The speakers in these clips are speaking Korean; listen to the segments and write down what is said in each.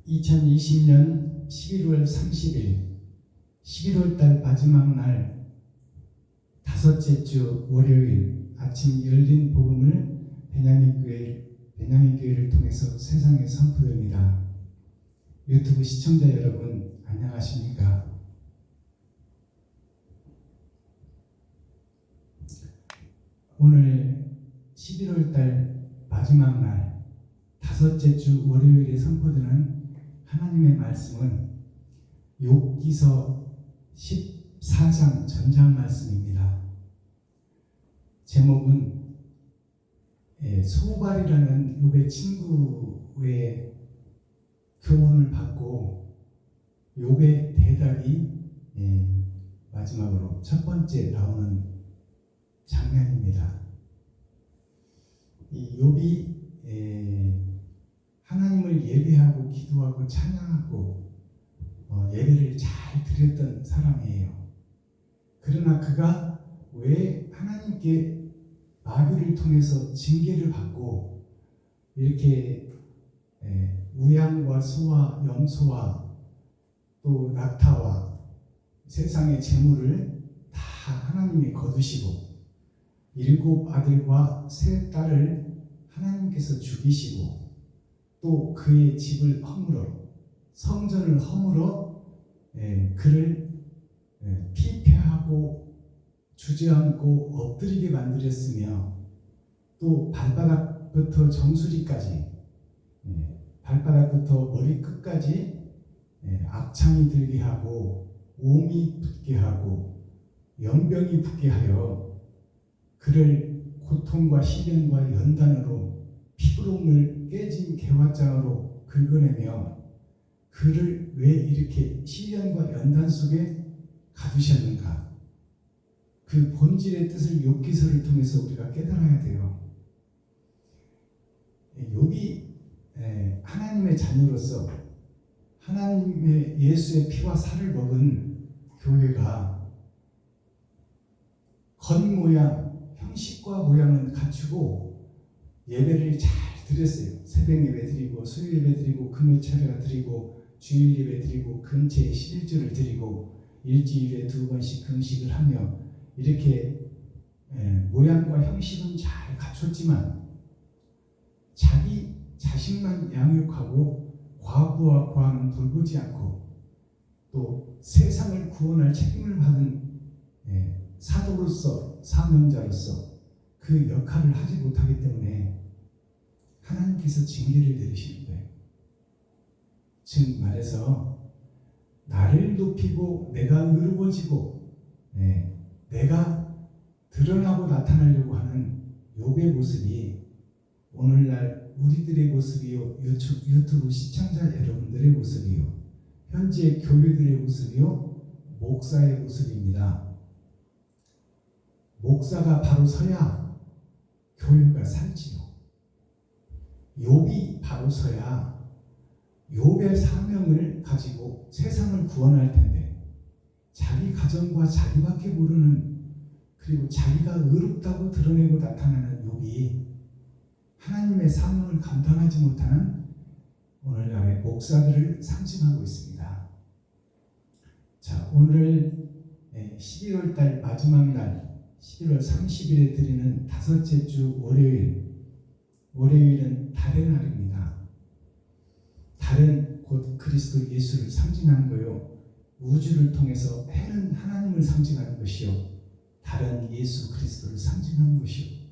2020년 11월 30일 11월달 마지막 날 다섯째 주 월요일 아침 열린 복음을 베냐민교회를 통해서 세상에 선포됩니다. 유튜브 시청자 여러분 안녕하십니까? 오늘 11월달 마지막 날 다섯째 주 월요일에 선포되는 하나님의 말씀은 욥기서 14장 전장 말씀입니다. 제목은 소발이라는 욥의 친구의 교훈을 받고 욥의 대답이 마지막으로 첫 번째 나오는 장면입니다. 이 욥이 하나님을 예배하고 기도하고 찬양하고 예배를 잘 드렸던 사람이에요. 그러나 그가 왜 하나님께 마귀를 통해서 징계를 받고 이렇게 우양과 소와 염소와 또 낙타와 세상의 재물을 다 하나님이 거두시고 7 아들과 3 딸을 하나님께서 죽이시고 또 그의 집을 허물어 성전을 허물어 그를 피폐하고 주저앉고 엎드리게 만들었으며 또 발바닥부터 정수리까지 발바닥부터 머리끝까지 악창이 들게 하고 옴이 붙게 하고 연병이 붙게 하여 그를 고통과 시련과 연단으로 피부름을 깨진 개화장으로 긁어내며 그를 왜 이렇게 시련과 연단 속에 가두셨는가? 그 본질의 뜻을 욥기서를 통해서 우리가 깨달아야 돼요. 욥이 하나님의 자녀로서 하나님의 예수의 피와 살을 먹은 교회가 겉모양, 형식과 모양은 갖추고 예배를 잘 드렸어요. 새벽 예배 드리고 수요 예배 드리고 금요 차례 드리고 주일 예배 드리고 근처에 11조를 드리고 일주일에 2번씩 금식을 하며 이렇게 모양과 형식은 잘 갖췄지만 자기 자신만 양육하고 과부와 과는 돌보지 않고 또 세상을 구원할 책임을 받은 사도로서 사명자로서 그 역할을 하지 못하기 때문에 하나님께서 징계를 내리시는 거예요. 즉 말해서 나를 높이고 내가 의로워지고 내가 드러나고 나타나려고 하는 욥의 모습이 오늘날 우리들의 모습이요, 유튜브 시청자 여러분들의 모습이요, 현재 교회들의 모습이요, 목사의 모습입니다. 목사가 바로 서야 교회가 살지요. 욥이 바로 서야 욥의 사명을 가지고 세상을 구원할 텐데 자기 가정과 자기밖에 모르는 그리고 자기가 의롭다고 드러내고 나타나는 욥이 하나님의 사명을 감당하지 못하는 오늘날의 목사들을 상징하고 있습니다. 자, 오늘 12월달 마지막 날 11월 30일에 드리는 다섯째 주 월요일은 달의 날입니다. 달은 곧 그리스도 예수를 상징하는 거요. 우주를 통해서 해는 하나님을 상징하는 것이요. 달은 예수 그리스도를 상징하는 것이요.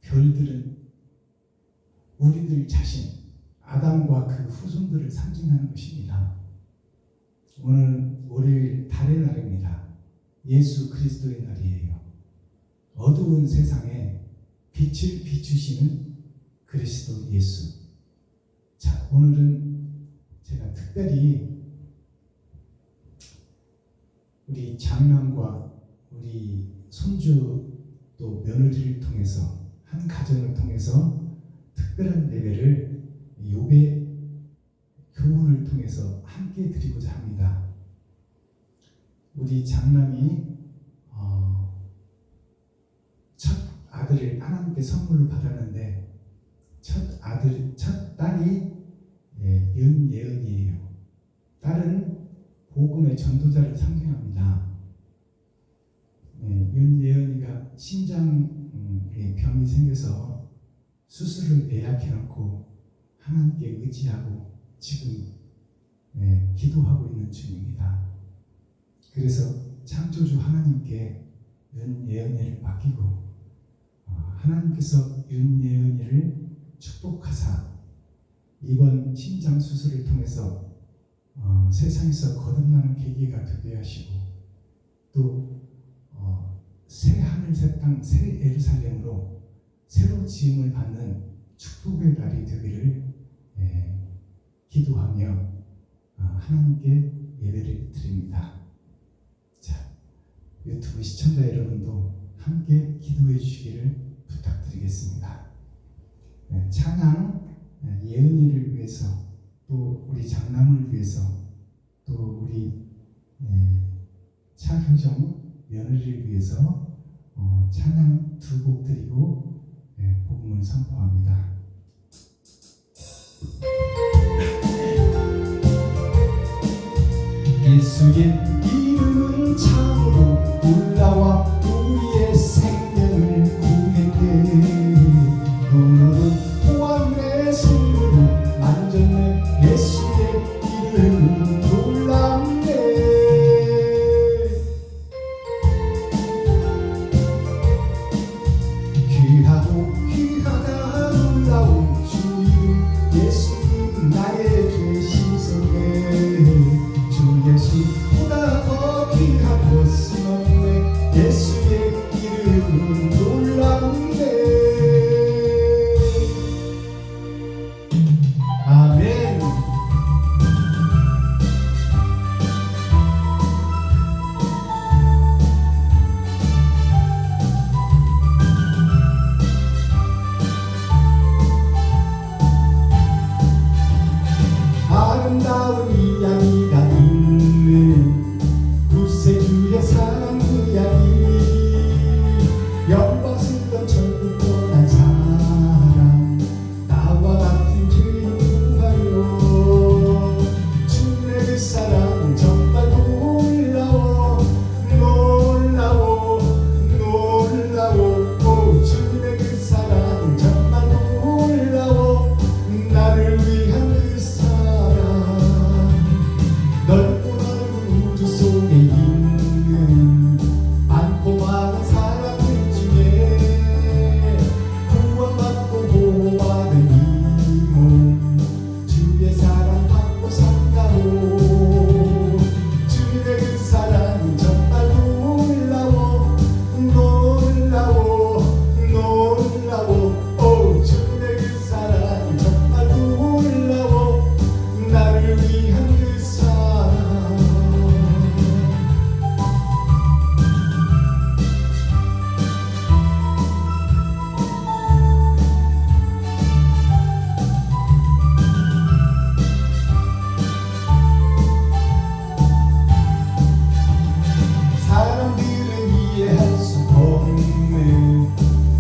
별들은 우리들 자신, 아담과 그 후손들을 상징하는 것입니다. 오늘은 월요일 달의 날입니다. 예수 그리스도의 날이에요. 어두운 세상에 빛을 비추시는 그리스도 예수. 자, 오늘은 제가 특별히 우리 장남과 우리 손주 또 며느리를 통해서 한 가정을 통해서 특별한 예배를 욥의 교훈을 통해서 함께 드리고자 합니다. 우리 장남이 첫 아들을 하나님께 선물로 받았는데 첫 딸이 윤예은이에요. 딸은 복음의 전도자를 상징합니다. 윤예은이가 심장 병이 생겨서 수술을 예약해놓고 하나님께 의지하고 지금 기도하고 있는 중입니다. 그래서 창조주 하나님께 윤예은이를 맡기고 하나님께서 윤예은이를 축복하사 이번 심장 수술을 통해서 세상에서 거듭나는 계기가 되게 하시고 또 새 하늘 새 땅 새 예루살렘으로 새로 지음을 받는 축복의 날이 되기를 기도하며 하나님께 예배를 드립니다. 자, 유튜브 시청자 여러분도 함께 기도해 주시기를 부탁드리겠습니다. 찬양 예은이를 위해서 또 우리 장남을 위해서 또 우리 차효정 며느리를 위해서 찬양 두 곡 드리고 복음을 선포합니다. 예수의 이름은 참으로 올라와 우리의 생명을 구했네. 오늘은 또한 내 손으로 만졌네. 예수의 이름은 놀랍네. 귀하고 귀하다 놀라운 주 이름 예수님 나의 죄 씻었네. 주 예수보다 더 귀한 것은 없네. 예수의 이름은 놀랍네. 아멘. 아름다운 이야기가 있는 구세주의 사랑 이야기. 영광스러운 천국 떠난 사랑 나와 같은 죄인 구하여. 주의 그 사랑 정말 놀라워 놀라워 놀라워. 오, 주님의 그 사랑 정말 놀라워. 나를 위한 그 사랑 넓고 넓은 우주 속에 있는 많고 많은 사람들 중에 구원받고 보호받은 이 몸 주의 사랑 받고 산다고. 주님의 그 사랑 정말 놀라워 놀라워 놀라워. 오, 주님의 그 사랑 정말 놀라워. 나를 위한 그 사랑. 사람들은 이해할 수 없네.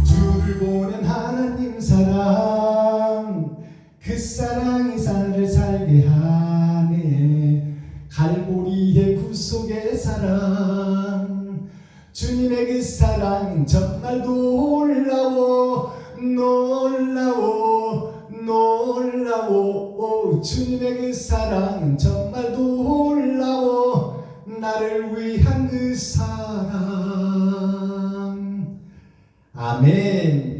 주를 보낸 하나님 사랑. 그 사랑이 나를 살게 하네. 갈보리의 구속의 사랑. 주님의 그 사랑 정말 놀라워 놀라워 놀라워. 오, 주님의 그 사랑 정말 놀라워. 나를 위한 그 사랑. 아멘.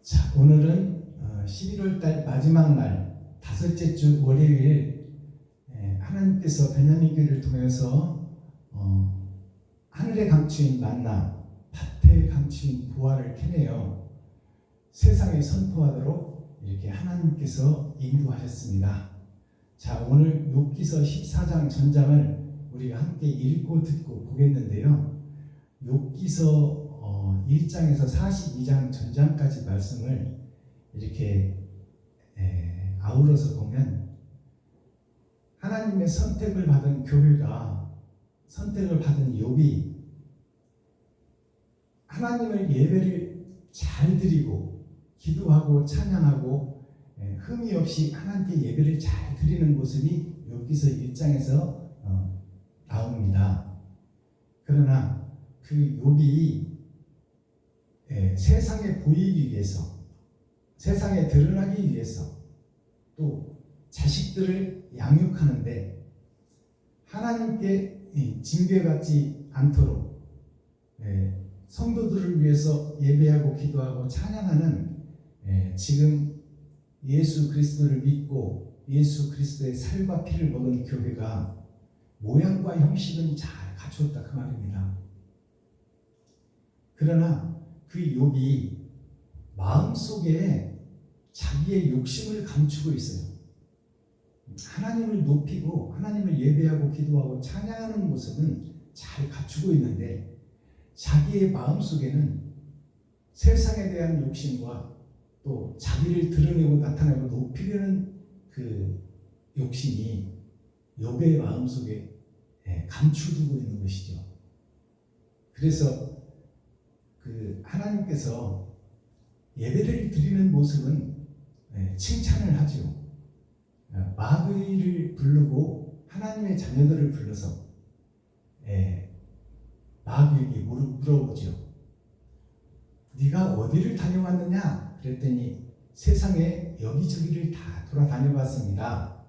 자, 오늘은 11월 달 마지막 날 다섯째 주 월요일 하나님께서 베냐민 교회를 통해서 하늘에 감추인 만나 밭에 감추인 부활을 캐내어 세상에 선포하도록 이렇게 하나님께서 인도하셨습니다. 자, 오늘 욥기서 14장 전장을 우리가 함께 읽고 듣고 보겠는데요. 욥기서 1장에서 42장 전장까지 말씀을 이렇게 아우러서 보면 하나님의 선택을 받은 교회가, 선택을 받은 욥이 하나님을 예배를 잘 드리고 기도하고 찬양하고 흠이 없이 하나님께 예배를 잘 드리는 모습이 욥기서 1장에서 나옵니다. 그러나 그 욥이 세상에 보이기 위해서, 세상에 드러나기 위해서, 또 자식들을 양육하는데 하나님께 징계받지 않도록 성도들을 위해서 예배하고 기도하고 찬양하는, 지금 예수 그리스도를 믿고 예수 그리스도의 살과 피를 먹은 교회가 모양과 형식은 잘 갖추었다 그 말입니다. 그러나 그 욥이 마음속에 자기의 욕심을 감추고 있어요. 하나님을 높이고 하나님을 예배하고 기도하고 찬양하는 모습은 잘 갖추고 있는데 자기의 마음속에는 세상에 대한 욕심과 또 자기를 드러내고 나타내고 높이려는 그 욕심이 욥의 마음속에 감추두고 있는 것이죠. 그래서 그 하나님께서 예배를 드리는 모습은 칭찬을 하죠. 마귀를 부르고 하나님의 자녀들을 불러서 마귀에게 물어보죠. 네가 어디를 다녀왔느냐? 그랬더니 세상에 여기저기를 다 돌아다녀봤습니다.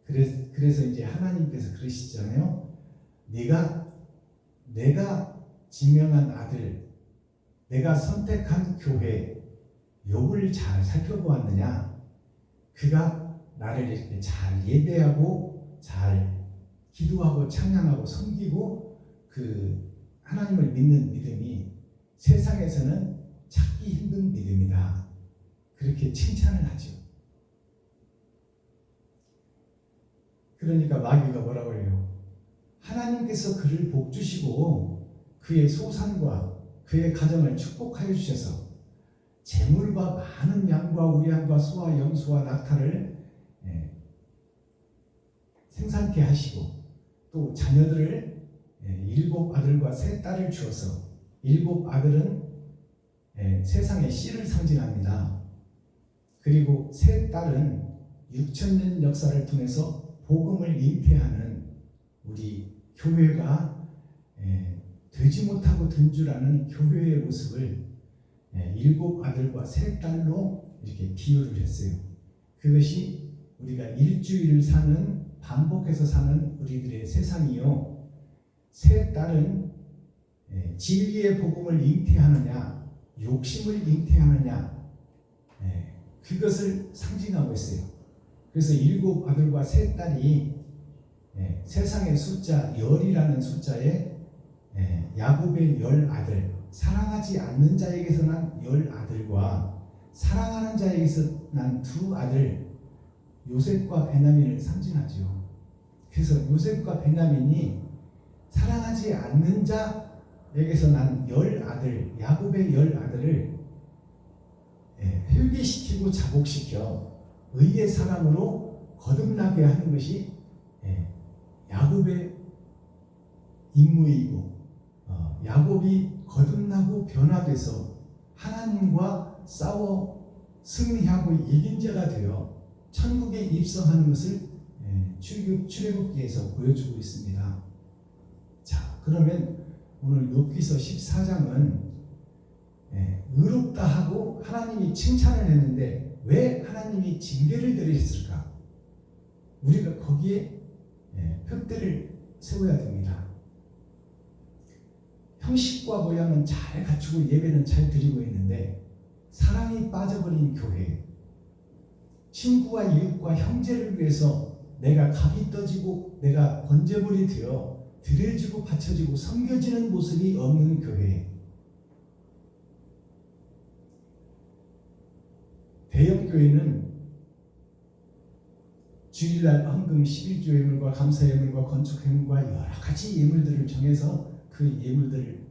그래서 이제 하나님께서 그러시잖아요. 내가 지명한 아들, 내가 선택한 교회 욥을 잘 살펴보았느냐? 그가 나를 이렇게 잘 예배하고 잘 기도하고 찬양하고 섬기고 그 하나님을 믿는 믿음이 세상에서는 찾기 힘든 믿음이다. 그렇게 칭찬을 하죠. 그러니까 마귀가 뭐라고 해요? 하나님께서 그를 복주시고 그의 소산과 그의 가정을 축복하여 주셔서 재물과 많은 양과 우양과 소와 염소와 낙타를 생산케 하시고 또 자녀들을 7 아들과 3 딸을 주어서 7 아들은 세상의 씨를 상징합니다. 그리고 3 딸은 6,000년 역사를 통해서 복음을 잉태하는 우리 교회가 되지 못하고 든 줄 아는 교회의 모습을 7 아들과 3 딸로 이렇게 비유를 했어요. 그것이 우리가 일주일을 사는, 반복해서 사는 우리들의 세상이요. 3 딸은 진리의 복음을 잉태하느냐, 욕심을 잉태하느냐, 그것을 상징하고 있어요. 그래서 7 아들과 3 딸이 세상의 숫자 10이라는 숫자에 야곱의 10 아들, 사랑하지 않는 자에게서 난 10 아들과 사랑하는 자에게서 난 2 아들 요셉과 베냐민을 상징하죠. 그래서 요셉과 베냐민이 사랑하지 않는 자에게서 난 10 아들, 야곱의 10 아들을 회개시키고 자복시켜 의의 사랑으로 거듭나게 하는 것이 야곱의 임무이고, 야곱이 거듭나고 변화돼서 하나님과 싸워 승리하고 이긴 자가 되어 천국에 입성하는 것을 출애굽기에서 보여주고 있습니다. 자, 그러면 오늘 욥기서 14장은 의롭다 하고 하나님이 칭찬을 했는데 왜 하나님이 징계를 내리셨을까? 우리가 거기에 표대를 세워야 됩니다. 형식과 모양은 잘 갖추고 예배는 잘 드리고 있는데 사랑이 빠져버린 교회, 친구와 이웃과 형제를 위해서 내가 갑이 떠지고 내가 번제물이 되어 드려지고 바쳐지고 섬겨지는 모습이 없는 교회, 대형교회는 주일날 헌금 11조 예물과 감사 예물과 건축 예물과 여러 가지 예물들을 정해서 그 예물들을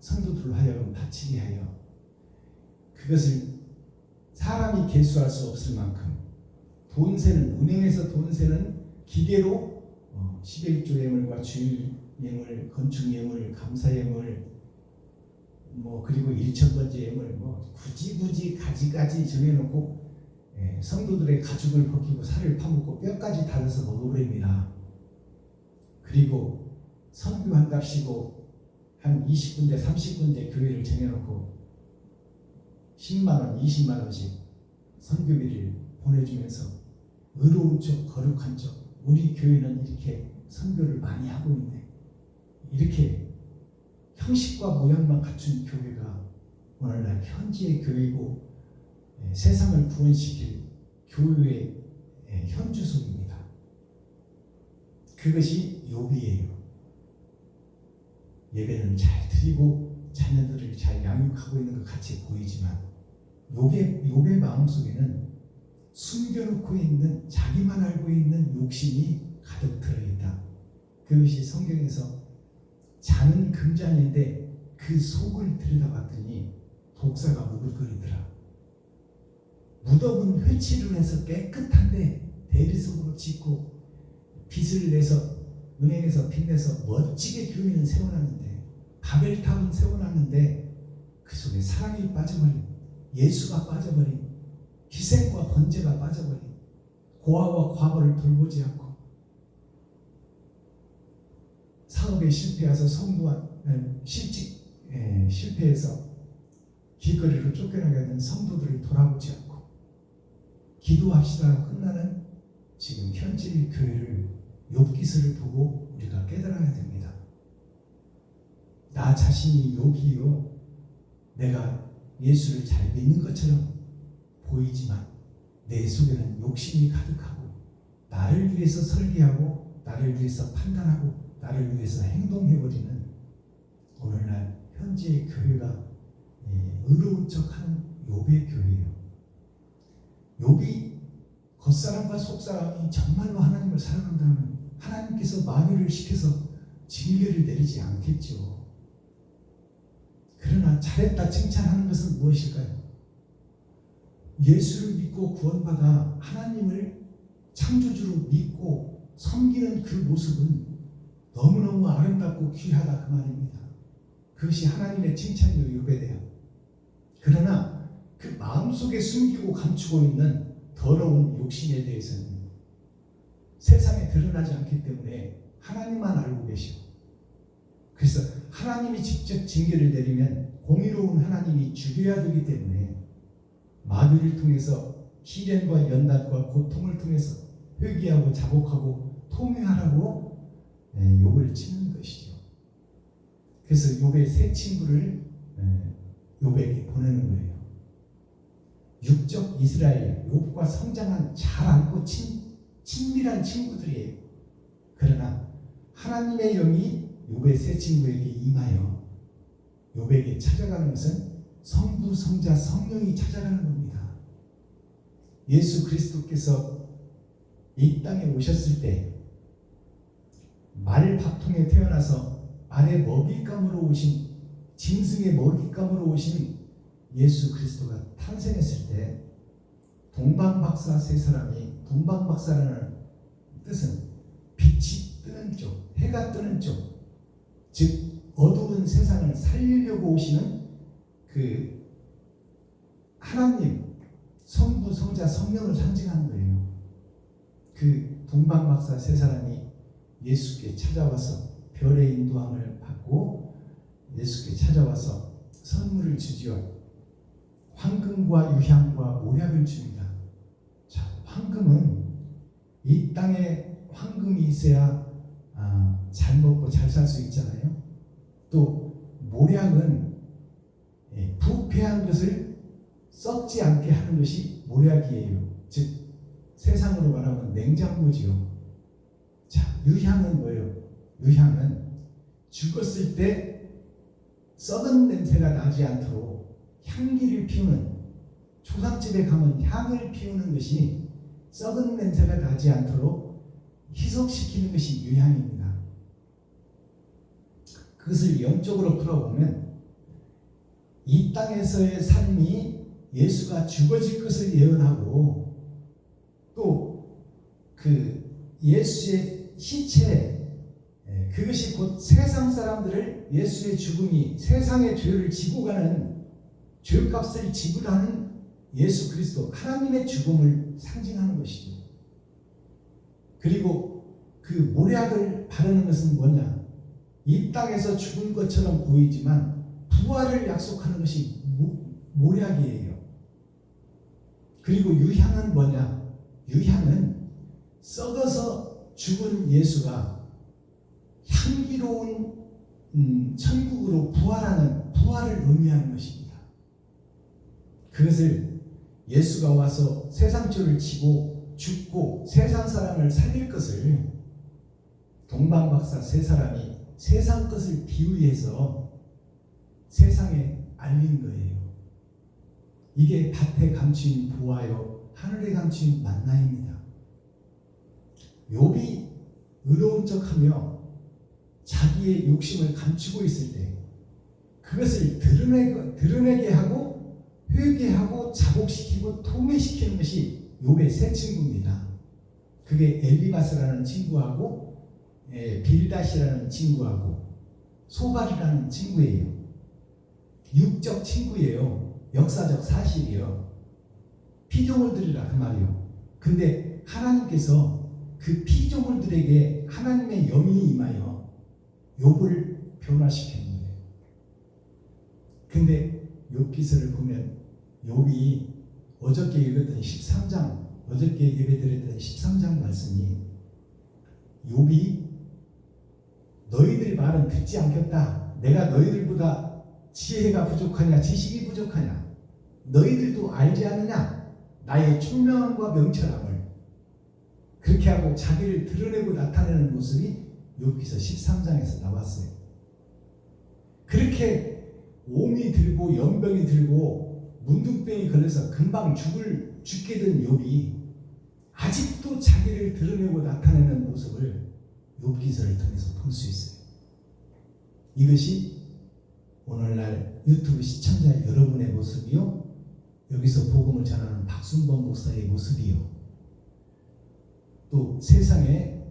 성도들로 하여금 바치게 하여 그것을 사람이 계수할 수 없을 만큼 돈 세는, 은행에서 돈 세는 기계로 11조 예물과 주일 예물, 건축 예물, 감사 예물, 그리고 1,000번째 예물, 굳이 가지까지 정해놓고 성도들의 가죽을 벗기고 살을 파묻고 뼈까지 달아서 먹어버립니다. 그리고 선교한답시고 한 20군데 30군데 교회를 정해놓고 10만원 20만원씩 선교비를 보내주면서 의로운 쪽 거룩한 쪽 우리 교회는 이렇게 선교를 많이 하고 있네, 이렇게 형식과 모양만 갖춘 교회가 오늘날 현지의 교회고 세상을 구원시킬 교회의 현주소입니다. 그것이 욥이에요. 예배는 잘 드리고 자녀들을 잘 양육하고 있는 것 같이 보이지만 욥의 마음속에는 숨겨놓고 있는, 자기만 알고 있는 욕심이 가득 들어있다. 그것이 성경에서 잔은 금잔인데 그 속을 들여다봤더니 독사가 묵을거리더라. 무덤은 회치를 해서 깨끗한데 대리석으로 짓고 빚을 내서 은행에서 빚내서 멋지게 교회는 세워놨는데, 바벨탑은 세워놨는데 그 속에 사랑이 빠져버린, 예수가 빠져버린, 희생과 번제가 빠져버린, 고아와 과거를 돌보지 않고 사업에 실패해서 실패해서 길거리로 쫓겨나게 된 성도들을 돌아보지 않고 기도합시다로 끝나는 지금 현재의 교회를 욥기서를 보고 우리가 깨달아야 됩니다. 나 자신이 욥이요, 내가 예수를 잘 믿는 것처럼 보이지만 내 속에는 욕심이 가득하고 나를 위해서 설계하고 나를 위해서 판단하고 나를 위해서 행동해버리는 오늘날 현재의 교회가 의로운 척하는 욥의 교회예요. 욥이 겉사람과 속사람이 정말로 하나님을 사랑한다면 하나님께서 마귀를 시켜서 징계를 내리지 않겠죠. 그러나 잘했다 칭찬하는 것은 무엇일까요? 예수를 믿고 구원받아 하나님을 창조주로 믿고 섬기는 그 모습은 너무너무 아름답고 귀하다, 그 말입니다. 그것이 하나님의 칭찬이요, 욥에 대한. 그러나 그 마음속에 숨기고 감추고 있는 더러운 욕심에 대해서는 세상에 드러나지 않기 때문에 하나님만 알고 계시고, 그래서 하나님이 직접 징계를 내리면 공의로운 하나님이 죽여야 되기 때문에 마귀를 통해서 시련과 연단과 고통을 통해서 회개하고 자복하고 통회하라고 욥을 치는 것이죠. 그래서 욥의 세 친구를 욥에게 보내는 거예요. 육적 이스라엘, 욥과 성장한 잘 알고 친밀한 친구들이에요. 그러나 하나님의 영이 욥의 세 친구에게 임하여 욥에게 찾아가는 것은 성부, 성자, 성령이 찾아가는 겁니다. 예수 그리스도께서 이 땅에 오셨을 때 말 밥통에 태어나서 말의 먹잇감으로 오신, 짐승의 먹잇감으로 오신 예수 그리스도가 탄생했을 때 동방박사 세 사람이, 동방박사라는 뜻은 빛이 뜨는 쪽, 해가 뜨는 쪽, 즉 어두운 세상을 살리려고 오시는 그 하나님, 성부, 성자, 성령을 상징하는 거예요. 그 동방박사 세 사람이 예수께 찾아와서 별의 인도함을 받고 예수께 찾아와서 선물을 주지요. 황금과 유향과 모략을 줍니다. 자, 황금은 이 땅에 황금이 있어야 잘 먹고 잘 살 수 있잖아요. 또 모략은 부패한 것을 썩지 않게 하는 것이 모략이에요. 즉 세상으로 말하면 냉장고지요. 자, 유향은 뭐예요? 유향은 죽었을 때 썩은 냄새가 나지 않도록 향기를 피우는, 초상집에 가면 향을 피우는 것이 썩은 냄새가 나지 않도록 희석시키는 것이 유향입니다. 그것을 영적으로 풀어보면 이 땅에서의 삶이 예수가 죽어질 것을 예언하고 또 그 예수의 시체, 그것이 곧 세상 사람들을 예수의 죽음이 세상의 죄를 지고 가는 죄값을 지불하는 예수 그리스도 하나님의 죽음을 상징하는 것이죠. 그리고 그 모략을 바르는 것은 뭐냐? 이 땅에서 죽은 것처럼 보이지만 부활을 약속하는 것이 모략이에요. 그리고 유향은 뭐냐? 유향은 썩어서 죽은 예수가 향기로운 천국으로 부활하는 부활을 의미하는 것입니다. 그것을 예수가 와서 세상 죄를 지고 죽고 세상 사람을 살릴 것을 동방박사 세 사람이 세상 것을 비유해서 세상에 알린 거예요. 이게 밭에 감추인 부하여 하늘에 감추인 만나입니다. 욥이 의로운 척하며 자기의 욕심을 감추고 있을 때 그것을 드러내게 하고 회개하고 자복시키고 통회시키는 것이 욥의 세 친구입니다. 그게 엘리바스라는 친구하고 빌닷이라는 친구하고 소발이라는 친구예요. 육적 친구예요. 역사적 사실이에요. 피조물들이라 그 말이에요. 근데 하나님께서 그 피조물들에게 하나님의 영이 임하여 욥을 변화시키는 거예요. 근데 욥기서를 보면 욥이 어저께 읽었던 13장, 어저께 예배드렸던 13장 말씀이 욥이 너희들 말은 듣지 않겠다. 내가 너희들보다 지혜가 부족하냐 지식이 부족하냐 너희들도 알지 않느냐 나의 총명함과 명철함을 그렇게 하고 자기를 드러내고 나타내는 모습이 욥기서 13장에서 나왔어요. 그렇게 옴이 들고 연병이 들고 문둥병이 걸려서 금방 죽게 된 욥이 아직도 자기를 드러내고 나타내는 모습을 욥기서를 통해서 볼 수 있어요. 이것이 오늘날 유튜브 시청자 여러분의 모습이요, 여기서 복음을 전하는 박순범 목사의 모습이요, 또 세상에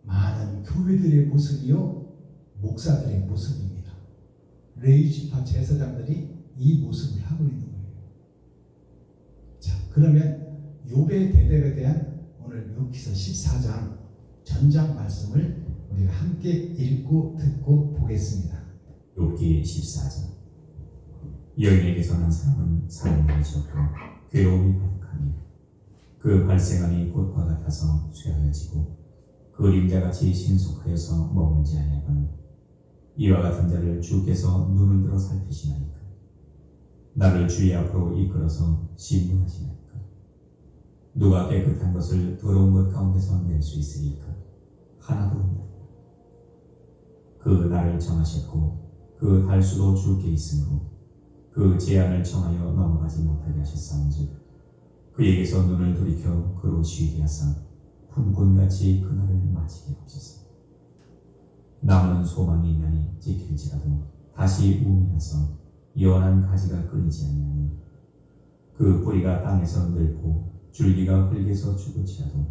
많은 교회들의 모습이요, 목사들의 모습입니다. 레이지파 제사장들이 이 모습을 하고 있는 거예요. 자, 그러면 욥의 대답에 대한 오늘 욥기서 14장 전장 말씀을 우리가 함께 읽고 듣고 보겠습니다. 욥기 14장. 여인에게서 난 사람은 사람을 지었고 괴로움이 가득하니 그 발생함이 꽃과 같아서 쇠하여지고 그림자같이 신속하여서 머물지 아니하거늘 이와 같은 자를 주께서 눈을 들어 살피시나이까. 나를 주의 앞으로 이끌어서 신문하시나이까. 누가 깨끗한 것을 더러운 것 가운데서 낼 수 있으리까? 하나도 없나이다. 그 날을 정하셨고 그 달수도 주께 있으므로 그 제한을 정하여 넘어가지 못하게 하셨사온즉 그에게서 눈을 돌이켜 그로 쉬게 하사 품꾼같이 그날을 마치게 하옵소서. 나무는 소망이 있나니 지킬지라도 다시 움이 나서 연한 가지가 끊이지 아니하니 그 뿌리가 땅에서 늙고 줄기가 흙에서 죽을지라도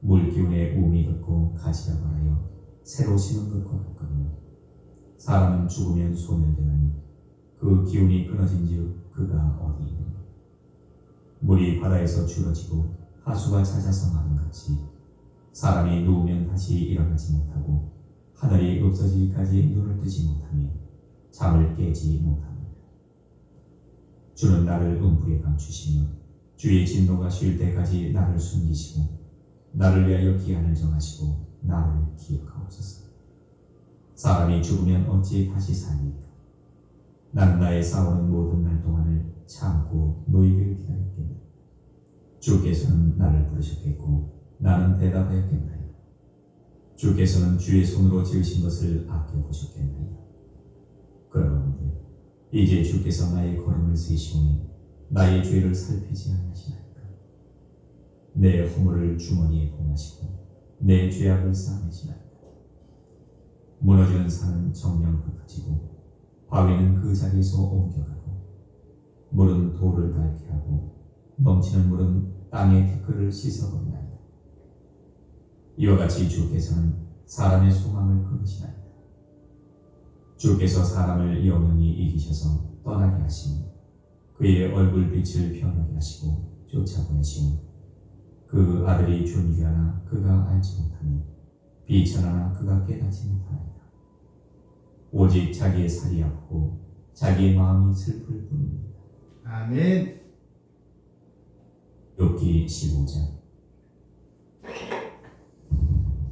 물 기운에 움이 돋고 가지가 발하여 새로 심은 것과 같거든요. 사람은 죽으면 소멸되나니 그 기운이 끊어진즉 그가 어디 있느냐. 물이 바다에서 줄어지고 하수가 잦아서 마른 같이 사람이 누우면 다시 일어나지 못하고 하늘이 없어지기까지 눈을 뜨지 못하며 잠을 깨지 못합니다. 주는 나를 음부에 감추시며 주의 진노가 쉴 때까지 나를 숨기시고 나를 위하여 기한을 정하시고 나를 기억하옵소서. 사람이 죽으면 어찌 다시 살리까? 나는 나의 싸우는 모든 날 동안을 참고 너희를 기다렸겠네. 주께서는 나를 부르셨겠고 나는 대답하였겠나이다. 주께서는 주의 손으로 지으신 것을 아껴보셨겠나이다. 그러는데 이제 주께서 나의 걸음을 세시오니 나의 죄를 살피지 않으시나이까. 내 허물을 주머니에 봉하시고 내 죄악을 쌓으시나이까. 무너지는 산은 정령 흩어지고 바위는 그 자리에서 옮겨가고 물은 돌을 닳게 하고 넘치는 물은 땅의 티끌을 씻어버리나이다. 이와 같이 주께서는 사람의 소망을 끊으시나이다. 주께서 사람을 영영히 이기셔서 떠나게 하시니 그의 얼굴빛을 변하게 하시고 쫓아보내시고 그 아들이 존귀하나 그가 알지 못하니 비천하나 그가 깨닫지 못하나이다. 오직 자기의 살이 아프고 자기의 마음이 슬플 뿐입니다. 아멘. 욥기 15장.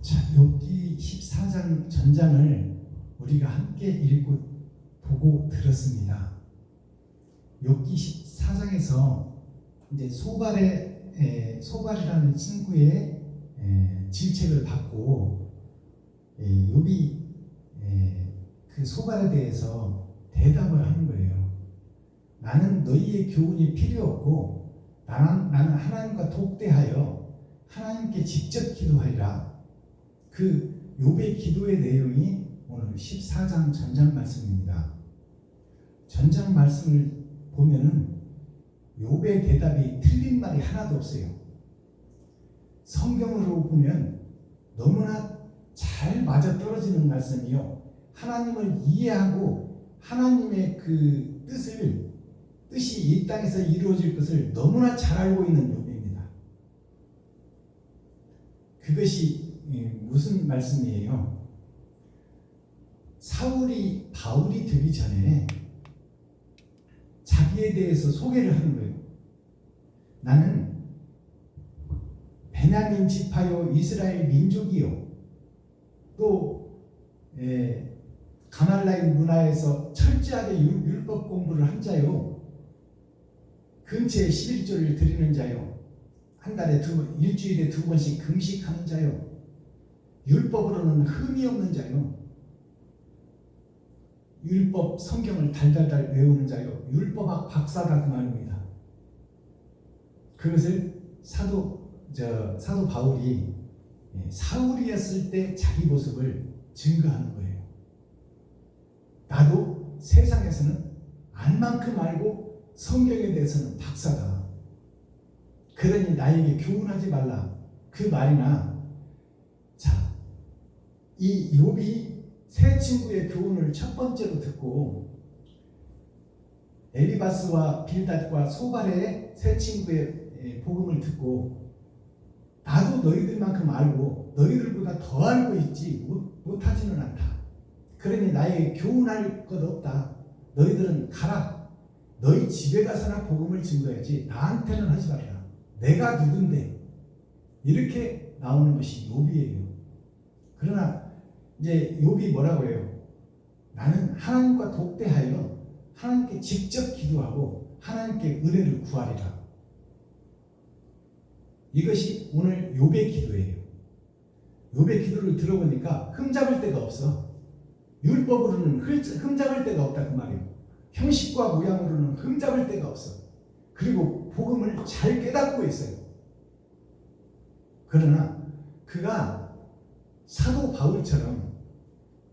자, 욥기 14장 전장을 우리가 함께 읽고 보고 들었습니다. 욥기 14장에서 이제 소발이라는 친구의 질책을 받고 욥이 그 소발에 대해서 대답을 하는 거예요. 나는 너희의 교훈이 필요 없고 나는 하나님과 독대하여 하나님께 직접 기도하리라. 그 욥의 기도의 내용이 오늘 14장 전장 말씀입니다. 전장 말씀을 보면은 욥의 대답이 틀린 말이 하나도 없어요. 성경으로 보면 너무나 잘 맞아떨어지는 말씀이요. 하나님을 이해하고 하나님의 그 뜻이 이 땅에서 이루어질 것을 너무나 잘 알고 있는 욥입니다. 그것이 무슨 말씀이에요? 사울이 바울이 되기 전에 자기에 대해서 소개를 하는 거예요. 나는 베냐민 지파요 이스라엘 민족이요 또 가말라인 문화에서 철저하게 율법 공부를 한 자요 근처에 11조를 드리는 자요 한 달에 일주일에 2번씩 금식하는 자요 율법으로는 흠이 없는 자요 율법 성경을 달달달 외우는 자요 율법학 박사다 그 말입니다. 그것을 사도 바울이 사울이었을 때 자기 모습을 증거하는 거예요. 나도 세상에서는 알 만큼 알고 성경에 대해서는 박사다. 그러니 나에게 교훈하지 말라. 그 말이나 자, 이 욥이 세 친구의 교훈을 첫 번째로 듣고 엘리바스와 빌닷과 소발의 세 친구의 복음을 듣고 나도 너희들만큼 알고 너희들보다 더 알고 있지 못하지는 않다. 그러니 나에게 교훈할 것 없다. 너희들은 가라. 너희 집에 가서나 복음을 증거해야지 나한테는 하지 말라. 내가 누군데. 이렇게 나오는 것이 욥이에요. 그러나 이제 욥이 뭐라고 해요? 나는 하나님과 독대하여 하나님께 직접 기도하고 하나님께 은혜를 구하리라. 이것이 오늘 욥의 기도예요. 욥의 기도를 들어보니까 흠잡을 데가 없어. 율법으로는 흠잡을 데가 없다 그 말이에요. 형식과 모양으로는 흠잡을 데가 없어. 그리고 복음을 잘 깨닫고 있어요. 그러나 그가 사도 바울처럼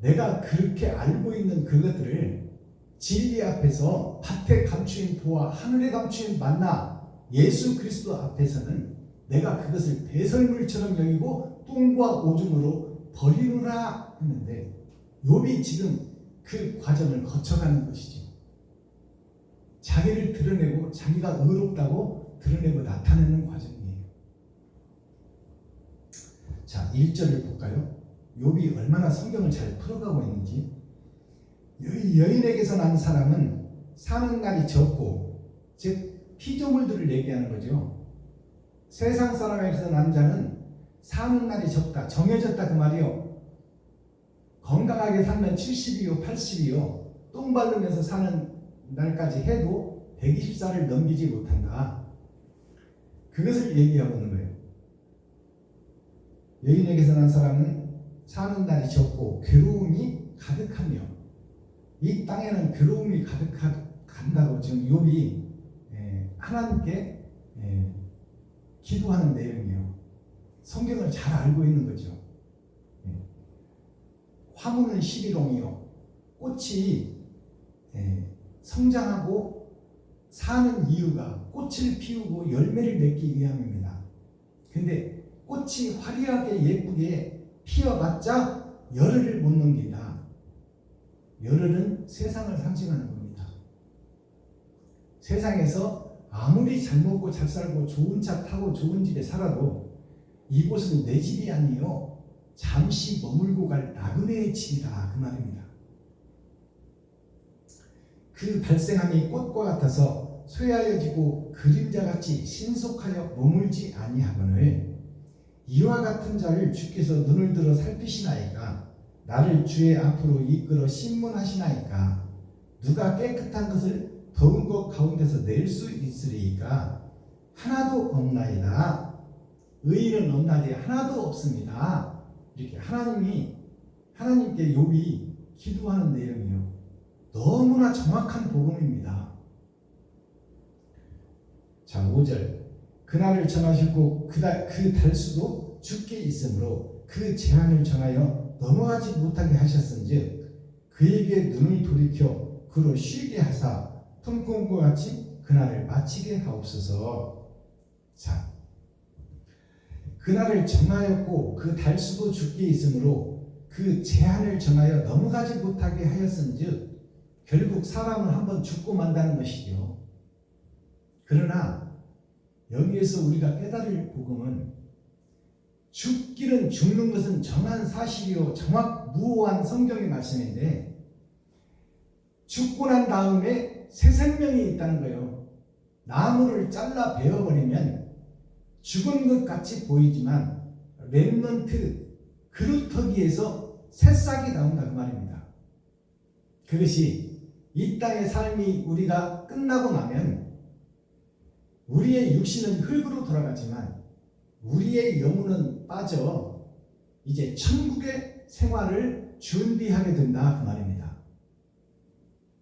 내가 그렇게 알고 있는 그것들을 진리 앞에서 밭에 감추인 보화 하늘에 감추인 만나 예수 그리스도 앞에서는 내가 그것을 배설물처럼 여기고 똥과 오줌으로 버리노라 했는데 욥이 지금 그 과정을 거쳐가는 것이죠. 자기를 드러내고 자기가 의롭다고 드러내고 나타내는 과정이에요. 자, 1절을 볼까요? 욥이 얼마나 성경을 잘 풀어가고 있는지. 여인에게서 난 사람은 사는 날이 적고, 즉 피조물들을 얘기하는 거죠. 세상 사람에게서 난 자는 사는 날이 적다, 정해졌다 그 말이요. 건강하게 살면 70이요 80이요 똥 바르면서 사는 날까지 해도 120살을 넘기지 못한다. 그것을 얘기하고 있는 거예요. 여인에게서 난 사람은 사는 날이 적고 괴로움이 가득하며, 이 땅에는 괴로움이 가득한다고 지금 욥이 하나님께 기도하는 내용이에요. 성경을 잘 알고 있는 거죠. 화무는 11홍이요 꽃이 성장하고 사는 이유가 꽃을 피우고 열매를 맺기 위함입니다. 근데 꽃이 화려하게 예쁘게 피어봤자 열흘을 못 넘긴다. 열흘은 세상을 상징하는 겁니다. 세상에서 아무리 잘 먹고 잘 살고 좋은 차 타고 좋은 집에 살아도 이곳은 내 집이 아니요 잠시 머물고 갈 나그네의 집이다, 그 말입니다. 그 발생함이 꽃과 같아서 쇠하여지고 그림자같이 신속하여 머물지 아니하거늘 이와 같은 자를 주께서 눈을 들어 살피시나이까 나를 주의 앞으로 이끌어 신문하시나이까 누가 깨끗한 것을 더운 것 가운데서 낼 수 있으리이까 하나도 없나이다. 의인은 없나니 하나도 없습니다. 이렇게 하나님께 욥이 기도하는 내용이요, 너무나 정확한 복음입니다. 자, 5절. 그날을 정하셨고 그 달수도 죽게 있으므로 그 제한을 정하여 넘어가지 못하게 하셨은즉 그에게 눈을 돌이켜 그로 쉬게 하사 품꾼과 같이 그날을 마치게 하옵소서. 자, 그날을 정하였고 그 달수도 죽게 있으므로 그 제한을 정하여 넘어가지 못하게 하였은즉 결국 사람은 한번 죽고 만다는 것이죠. 그러나 여기에서 우리가 깨달을 복음은 죽기는 죽는 것은 정한 사실이요 무오한 성경의 말씀인데 죽고 난 다음에 새 생명이 있다는 거예요. 나무를 잘라 베어버리면 죽은 것 같이 보이지만 렘넌트 그루터기에서 새싹이 나온다, 그 말입니다. 그것이 이 땅의 삶이 우리가 끝나고 나면 우리의 육신은 흙으로 돌아가지만 우리의 영혼은 빠져 이제 천국의 생활을 준비하게 된다, 그 말입니다.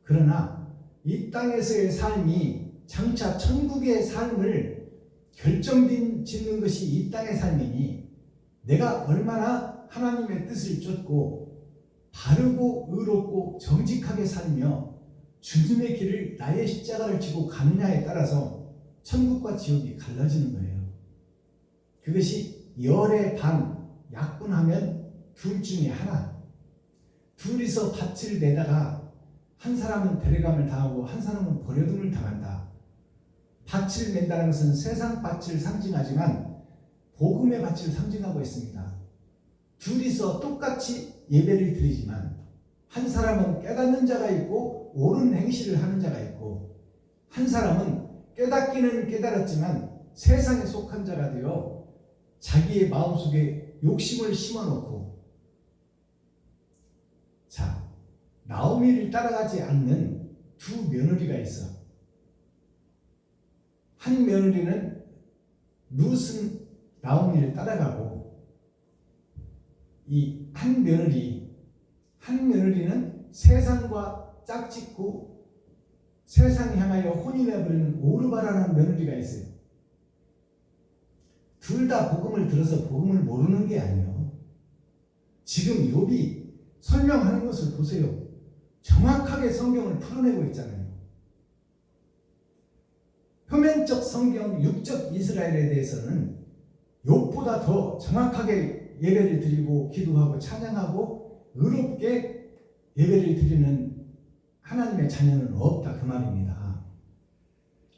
그러나 이 땅에서의 삶이 장차 천국의 삶을 결정짓는 것이 이 땅의 삶이니 내가 얼마나 하나님의 뜻을 쫓고 바르고 의롭고 정직하게 살며 주님의 길을 나의 십자가를 지고 가느냐에 따라서 천국과 지옥이 갈라지는 거예요. 그것이 열의 반, 약분하면 둘 중에 하나. 둘이서 밭을 내다가 한 사람은 데려감을 당하고 한 사람은 버려둠을 당한다. 밭을 낸다는 것은 세상 밭을 상징하지만 복음의 밭을 상징하고 있습니다. 둘이서 똑같이 예배를 드리지만 한 사람은 깨닫는 자가 있고 옳은 행실을 하는 자가 있고 한 사람은 깨닫기는 깨달았지만 세상에 속한 자가 되어 자기의 마음속에 욕심을 심어놓고, 자, 나오미를 따라가지 않는 두 며느리가 있어. 한 며느리는 룻은 나오미를 따라가고 이 한 며느리는 세상과 짝짓고 세상 향하여 혼인해버리는 오르바라는 며느리가 있어요. 둘 다 복음을 들어서 복음을 모르는 게 아니에요. 지금 욥이 설명하는 것을 보세요. 정확하게 성경을 풀어내고 있잖아요. 표면적 성경, 육적 이스라엘에 대해서는 욥보다 더 정확하게 예배를 드리고 기도하고 찬양하고 의롭게 예배를 드리는 하나님의 자녀는 없다, 그 말입니다.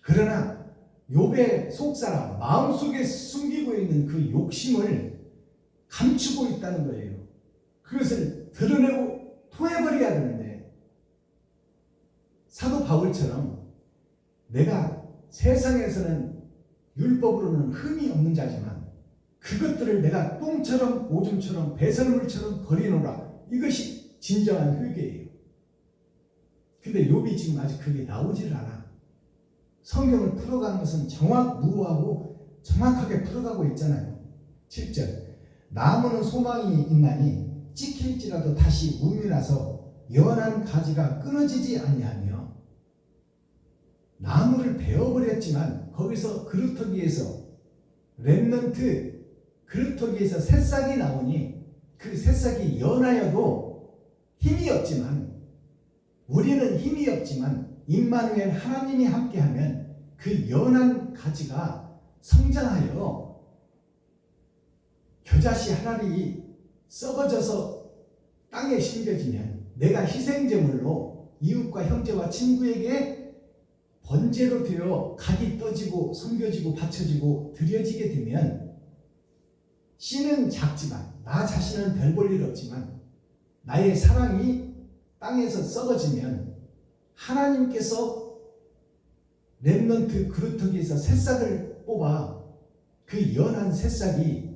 그러나 욥의 속사람, 마음속에 숨기고 있는 그 욕심을 감추고 있다는 거예요. 그것을 드러내고 토해버려야 되는데 사도 바울처럼 내가 세상에서는 율법으로는 흠이 없는 자지만 그것들을 내가 똥처럼 오줌처럼 배설물처럼 버리노라, 이것이 진정한 회개예요. 근데 욥이 지금 아직 그게 나오질 않아. 성경을 풀어가는 것은 무오하고 정확하게 풀어가고 있잖아요. 7절. 나무는 소망이 있나니 찍힐지라도 다시 움이 나서 연한 가지가 끊어지지 아니하며, 나무를 베어버렸지만 거기서 그루터기에서 렘넌트 그루터기에서 새싹이 나오니 그 새싹이 연하여도 힘이 없지만, 우리는 힘이 없지만 임마누엘 하나님이 함께하면 그 연한 가지가 성장하여 겨자씨 하나리 썩어져서 땅에 심겨지면 내가 희생제물로 이웃과 형제와 친구에게 번제로 되어 각이 떠지고 섬겨지고 바쳐지고 드려지게 되면 씨는 작지만 나 자신은 별 볼 일 없지만 나의 사랑이 땅에서 썩어지면 하나님께서 렘넌트 그루터기에서 새싹을 뽑아 그 연한 새싹이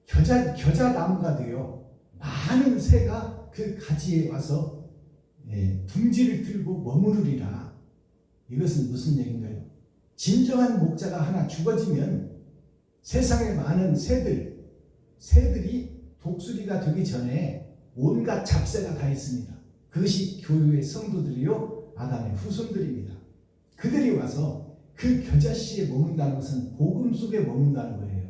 겨자나무가 되어 많은 새가 그 가지에 와서 둥지를 들고 머무르리라. 이것은 무슨 얘기인가요? 진정한 목자가 하나 죽어지면 세상에 많은 새들이 독수리가 되기 전에 온갖 잡새가 다 있습니다. 그것이 교회의 성도들이요 아담의 후손들입니다. 그들이 와서 그 겨자씨에 머문다는 것은 복음 속에 머문다는 거예요.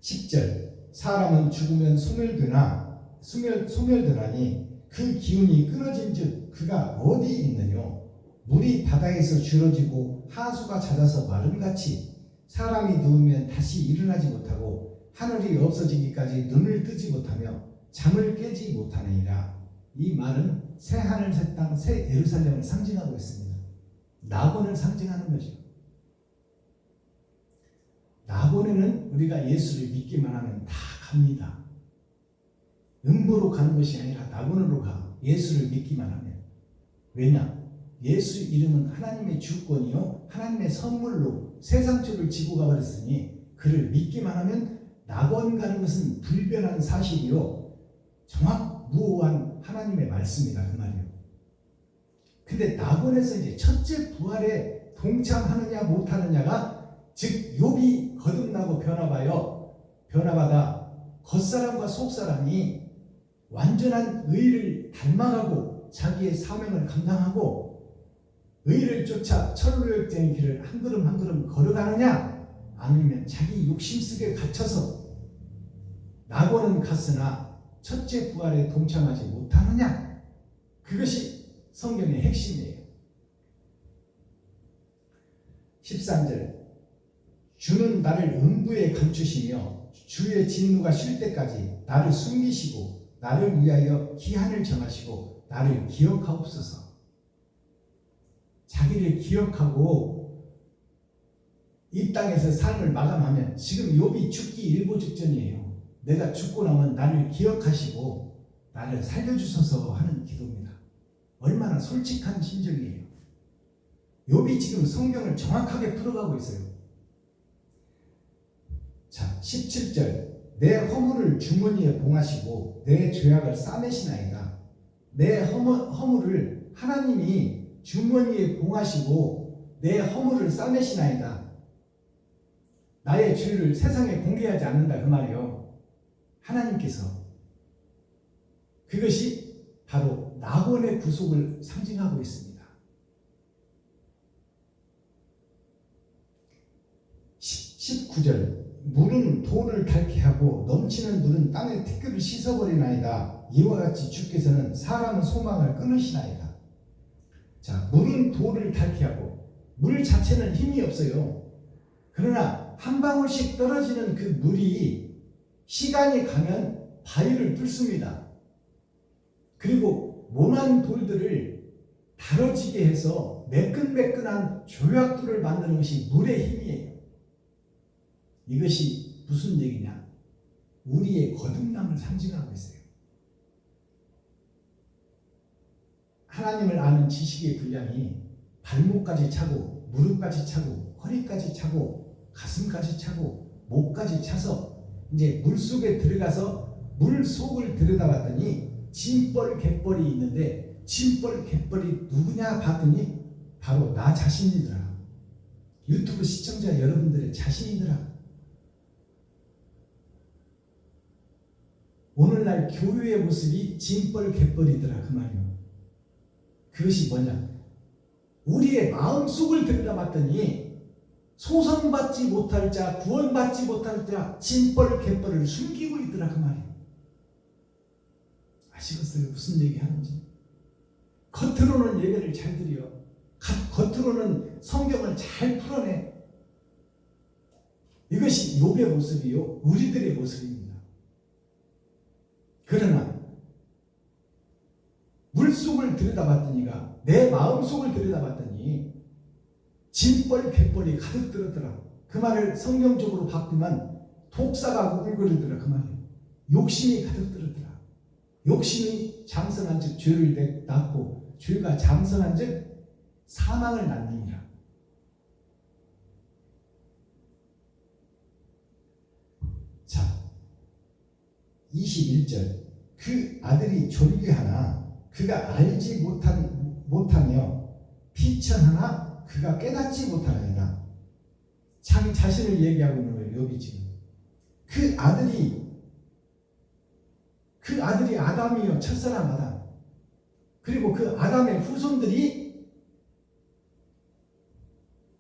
10절 사람은 죽으면 소멸되나니 그 기운이 끊어진 즉 그가 어디 있느뇨. 물이 바다에서 줄어지고 하수가 잦아서 마름같이 사람이 누우면 다시 일어나지 못하고 하늘이 없어지기까지 눈을 뜨지 못하며 잠을 깨지 못하느니라. 이 말은 새 하늘 새 땅 새 예루살렘을 상징하고 있습니다. 낙원을 상징하는 거죠. 낙원에는 우리가 예수를 믿기만 하면 다 갑니다. 음부로 가는 것이 아니라 낙원으로 가. 예수를 믿기만 하면. 왜냐? 예수 이름은 하나님의 주권이요 하나님의 선물로 세상적을 지고 가버렸으니 그를 믿기만 하면 낙원 가는 것은 불변한 사실이요 정확무오한 하나님의 말씀이다 그 말이에요. 근데 낙원에서 이제 첫째 부활에 동참하느냐 못하느냐가 즉 욥이 거듭나고 변화받아 겉사람과 속사람이 완전한 의를 닮아가고 자기의 사명을 감당하고 의를 쫓아 철로역쟁의 길을 한 걸음 한 걸음 걸어가느냐 아니면 자기 욕심속에 갇혀서 낙원은 갔으나 첫째 부활에 동참하지 못하느냐. 그것이 성경의 핵심이에요. 13절 주는 나를 음부에 감추시며 주의 진노가 쉴 때까지 나를 숨기시고 나를 위하여 기한을 정하시고 나를 기억하옵소서. 자기를 기억하고 이 땅에서 삶을 마감하면 지금 욥이 죽기 일보 직전이에요. 내가 죽고 나면 나를 기억하시고 나를 살려주소서 하는 기도입니다. 얼마나 솔직한 심정이에요. 욥이 지금 성경을 정확하게 풀어가고 있어요. 자, 17절 내 허물을 주머니에 봉하시고 내 죄악을 싸매시나이다. 내 허물을 하나님이 주머니에 봉하시고 내 허물을 싸매시나이다. 나의 죄를 세상에 공개하지 않는다 그 말이에요. 하나님께서. 그것이 바로 낙원의 구속을 상징하고 있습니다. 19절 물은 돌을 닳게 하고 넘치는 물은 땅의 티끌을 씻어버리나이다. 이와 같이 주께서는 사람의 소망을 끊으시나이다. 자, 물은 돌을 닳게 하고 물 자체는 힘이 없어요. 그러나 한 방울씩 떨어지는 그 물이 시간이 가면 바위를 뚫습니다. 그리고 모난 돌들을 다뤄지게 해서 매끈매끈한 조약돌을 만드는 것이 물의 힘이에요. 이것이 무슨 얘기냐? 우리의 거듭남을 상징하고 있어요. 하나님을 아는 지식의 분량이 발목까지 차고 무릎까지 차고 허리까지 차고 가슴까지 차고 목까지 차서 이제 물속에 들어가서 물 속을 들여다봤더니 짐벌 갯벌이 있는데 짐벌 갯벌이 누구냐 봤더니 바로 나 자신이더라. 유튜브 시청자 여러분들의 자신이더라. 오늘날 교회의 모습이 짐벌 갯벌이더라 그 말이에요. 그것이 뭐냐? 우리의 마음속을 들여다봤더니 소선받지 못할 자, 구원받지 못할 자 짐벌 갯벌을 숨기고 있더라 그 말이에요. 아시겠어요? 무슨 얘기하는지. 겉으로는 예배를 잘 드려, 겉으로는 성경을 잘 풀어내, 이것이 욥의 모습이요 우리들의 모습입니다. 그러나 물속을 들여다봤더니가 내 마음속을 들여다봤더니 진벌 갯벌이 가득 들었더라. 그 말을 성경적으로 바꾸면 독사가 우글거리더라 그 말이에요. 욕심이 가득 들었더라. 욕심이 장성한 즉 죄를 낳고 죄가 장성한 즉 사망을 낳느니라. 자, 21절 그 아들이 졸기하나 그가 알지 못하며 비천하나 그가 깨닫지 못하나이다. 자기 자신을 얘기하고 있는 거예요. 욥이 지금 그 아들이 아담이요 첫사람 아담, 그리고 그 아담의 후손들이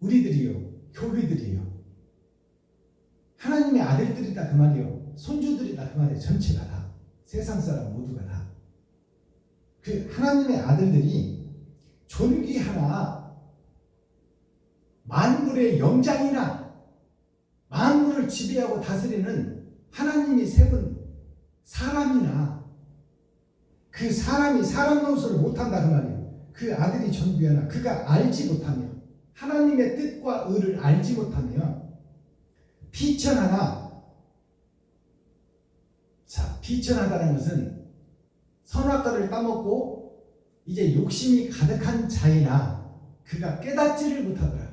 우리들이요 교회들이요 하나님의 아들들이다 그 말이요 손주들이다 그 말이에요. 전체가 다 세상 사람 모두가 다 그 하나님의 아들들이 존귀하나 만물의 영장이나 만물을 지배하고 다스리는 하나님이 세운 사람이나 그 사람이 사람 노릇을 못한다 그 말이에요. 그 아들이 존귀하나 그가 알지 못하며 하나님의 뜻과 의를 알지 못하며 비천하나, 자 비천하다는 것은 선악과를 따먹고 이제 욕심이 가득한 자이나 그가 깨닫지를 못하더라.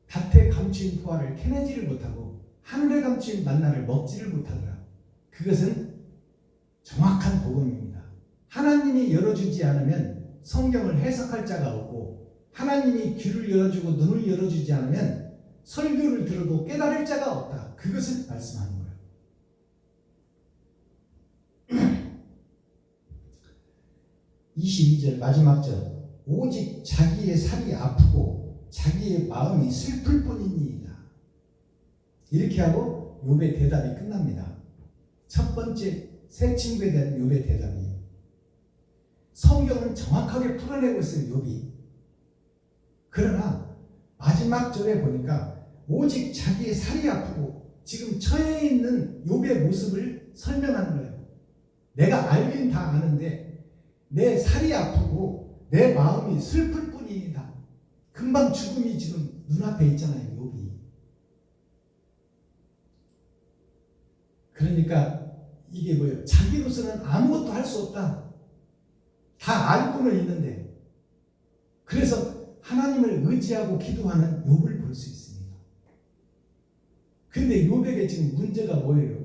밭에 감추인 포화를 캐내지를 못하고 하늘에 감추인 만나를 먹지를 못하더라. 그것은 정확한 복음입니다. 하나님이 열어주지 않으면 성경을 해석할 자가 없고 하나님이 귀를 열어주고 눈을 열어주지 않으면 설교를 들어도 깨달을 자가 없다. 그것을 말씀하는 거예요. 22절 마지막 절 오직 자기의 살이 아프고 자기의 마음이 슬플 뿐이니이다. 이렇게 하고 욥의 대답이 끝납니다. 첫 번째 새 친구에 대한 욥의 대답이 성경은 정확하게 풀어내고 있어요. 욥이. 그러나 마지막 절에 보니까 오직 자기의 살이 아프고 지금 처해 있는 욥의 모습을 설명하는 거예요. 내가 알긴 다 아는데 내 살이 아프고 내 마음이 슬플 뿐이다. 금방 죽음이 지금 눈앞에 있잖아요. 욥이. 그러니까 이게 뭐예요? 자기로서는 아무것도 할 수 없다. 다 알고는 있는데 그래서 하나님을 의지하고 기도하는 욥을 볼 수 있습니다. 그런데 욥에게 지금 문제가 뭐예요?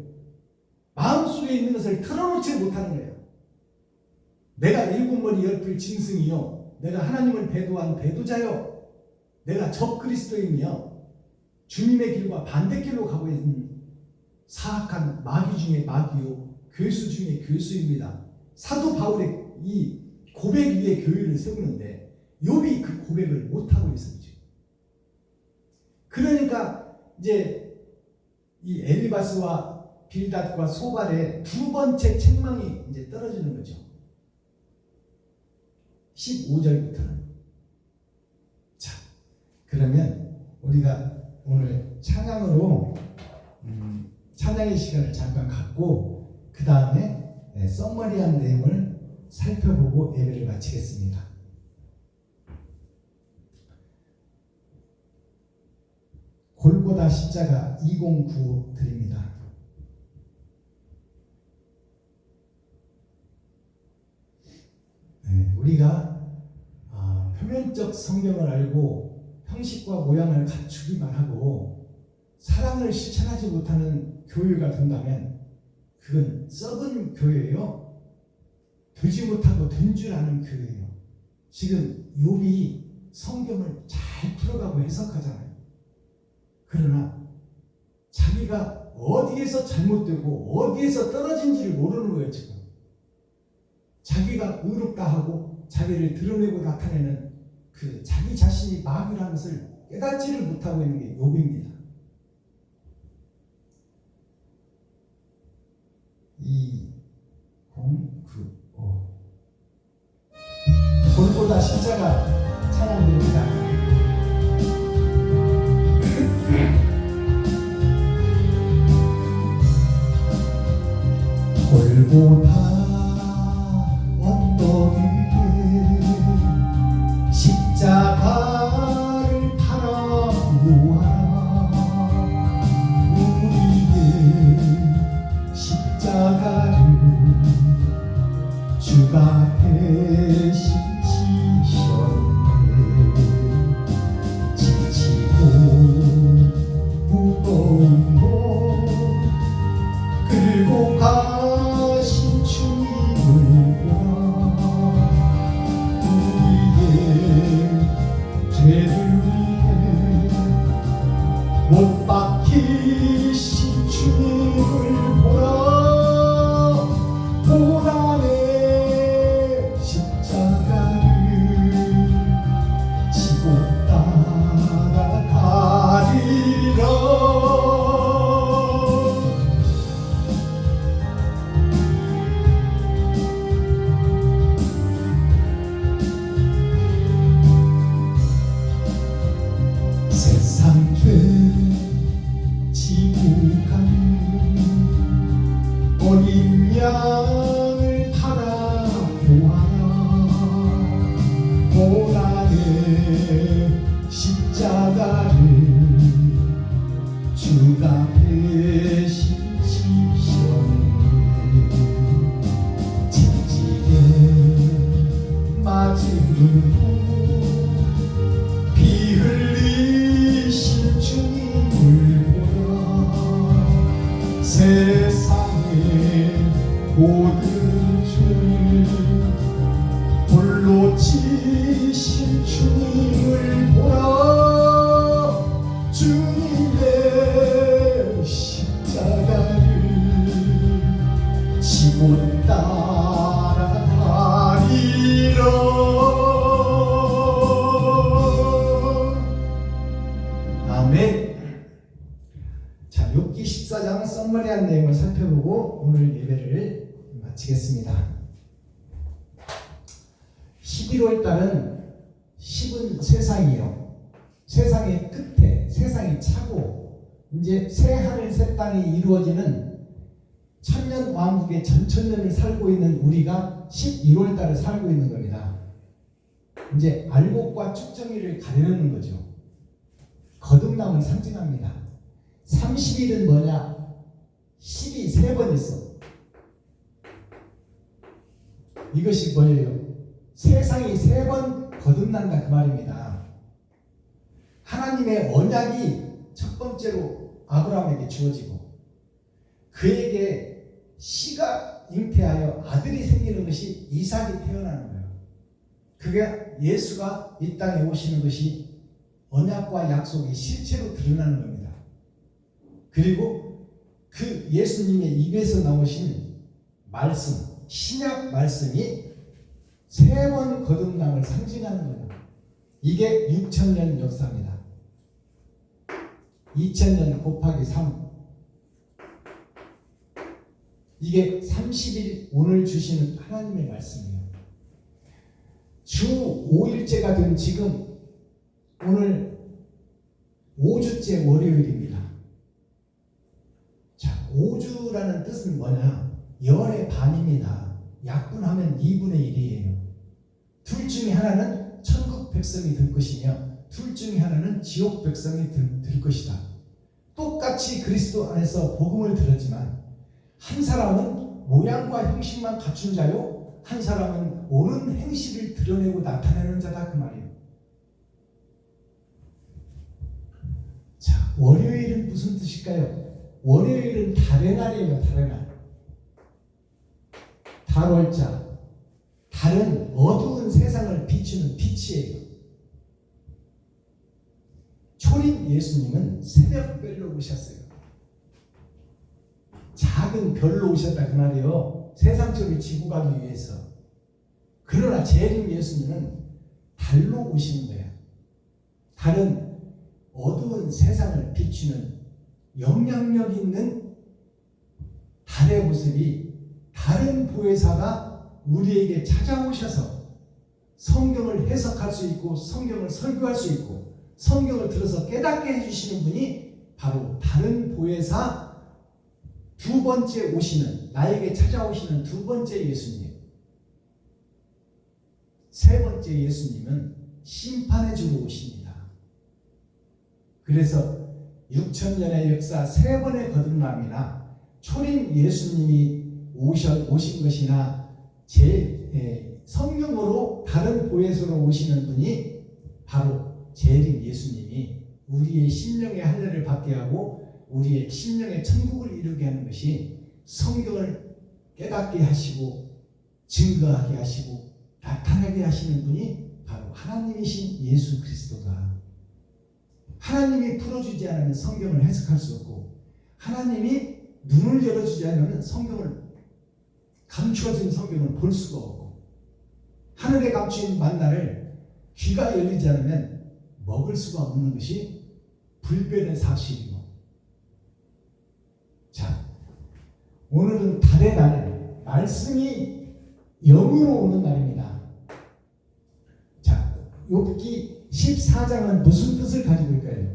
마음속에 있는 것을 털어놓지 못하는 거예요. 내가 일곱 머리 열풀 짐승이요 내가 하나님을 배도한 배도자요 내가 적그리스도이며 주님의 길과 반대길로 가고 있는 사악한 마귀 중에 마귀요 괴수 중에 괴수입니다. 사도 바울의 이 고백 위에 교회를 세우는데 욥이 그 고백을 못하고 있었죠. 그러니까 이제 이 엘리바스와 빌닷과 소발의 두 번째 책망이 이제 떨어지는 거죠. 15절부터는. 자, 그러면 우리가 오늘 찬양으로 찬양의 시간을 잠깐 갖고 그 다음에 썸머리한 내용을 살펴보고 예배를 마치겠습니다. 골고다 십자가 2095 드립니다. 우리가 표면적 성경을 알고 형식과 모양을 갖추기만 하고 사랑을 실천하지 못하는 교회가 된다면 그건 썩은 교회예요. 되지 못하고 된 줄 아는 교회예요. 지금 욥이 성경을 잘 풀어가고 해석하잖아요. 그러나 자기가 어디에서 잘못되고 어디에서 떨어진지를 모르는 거예요. 지금 자기가 의롭다 하고 자기를 드러내고 나타내는 그 자기 자신이 마귀라는 것을 깨닫지를 못하고 있는 게 욥입니다. 2095 골고다 십자가 찬양드립니다. 주가 대신 지셨네. 지치고 무거운 몸 끌고 가신 주님을 보아 우리의 죄를 위해 못 박히신 주님을 보라. 고난의 십자가를 지고 따라가리라. 세상 죄 지고 가는 어린 양을 바라보아라. 고난의 십자가를 주가 대신 지셨네. 징징에 맞은 후 피 흘리신 주님을 보라. 세상의 모든 죄를 홀로 지신 주님을 보라. 주님의 십자가를 지고 따라가리라. 아멘. 자, 욥기 14장 썸머리한 내용을 살펴보고 오늘 예배를 마치겠습니다. 11월 달은 10은 세상이요. 세상의 끝에, 세상이 차고 이제 새 하늘 새 땅이 이루어지는 천년 왕국의 전천년을 살고 있는 우리가 11월 달을 살고 있는 겁니다. 이제 알곡과 쭉정이를 가리는 거죠. 거듭남을 상징합니다. 30일은 뭐냐? 10이 3번 있어. 이것이 뭐예요? 세상이 3번 거듭난다 그 말입니다. 하나님의 언약이 첫 번째로 아브라함에게 주어지고 그에게 씨가 잉태하여 아들이 생기는 것이 이삭이 태어나는 거예요. 그게 예수가 이 땅에 오시는 것이 언약과 약속이 실체로 드러나는 겁니다. 그리고 그 예수님의 입에서 나오신 말씀, 신약 말씀이 3번 거듭남을 상징하는 거예요. 이게 6,000년 역사입니다. 2000년 곱하기 3. 이게 30일 오늘 주시는 하나님의 말씀이에요. 주 5일째가 된 지금 오늘 5주째 월요일입니다. 자, 5주라는 뜻은 뭐냐? 열의 반입니다. 약분하면 2분의 1이에요. 둘 중에 하나는 천국 백성이 될 것이며 둘 중에 하나는 지옥 백성이 될 것이다. 똑같이 그리스도 안에서 복음을 들었지만 한 사람은 모양과 형식만 갖춘 자요, 한 사람은 옳은 행실을 드러내고 나타내는 자다 그 말이에요. 자, 월요일은 무슨 뜻일까요? 월요일은 달의 날이에요. 달의 날. 달월자. 달은 어두운 세상을 비추는 빛이에요. 초림 예수님은 새벽별로 오셨어요. 작은 별로 오셨다 그 말이에요. 세상 속을 지고 가기 위해서. 그러나 재림 예수님은 달로 오시는 거예요. 달은 어두운 세상을 비추는 영향력 있는 달의 모습이 다른 보혜사가 우리에게 찾아오셔서 성경을 해석할 수 있고 성경을 설교할 수 있고 성경을 들어서 깨닫게 해주시는 분이 바로 다른 보혜사 두 번째 오시는, 나에게 찾아오시는 두 번째 예수님. 세 번째 예수님은 심판해 주러 오십니다. 그래서 6,000년의 역사 세 번의 거듭남이나 초림 예수님이 오신 것이나 제 성령으로 다른 보혜사로 오시는 분이 바로 재림 예수님이 우리의 심령의 할례를 받게 하고 우리의 심령의 천국을 이루게 하는 것이 성경을 깨닫게 하시고 증거하게 하시고 나타나게 하시는 분이 바로 하나님이신 예수 그리스도다. 하나님이 풀어주지 않으면 성경을 해석할 수 없고 하나님이 눈을 열어주지 않으면 성경을 감추어진 성경을 볼 수가 없고 하늘에 감추인 만나를 귀가 열리지 않으면 먹을 수가 없는 것이 불변의 사실이고 자 오늘은 달의 날 말씀이 영으로 오는 날입니다. 자 욥기 14장은 무슨 뜻을 가지고 있을까요?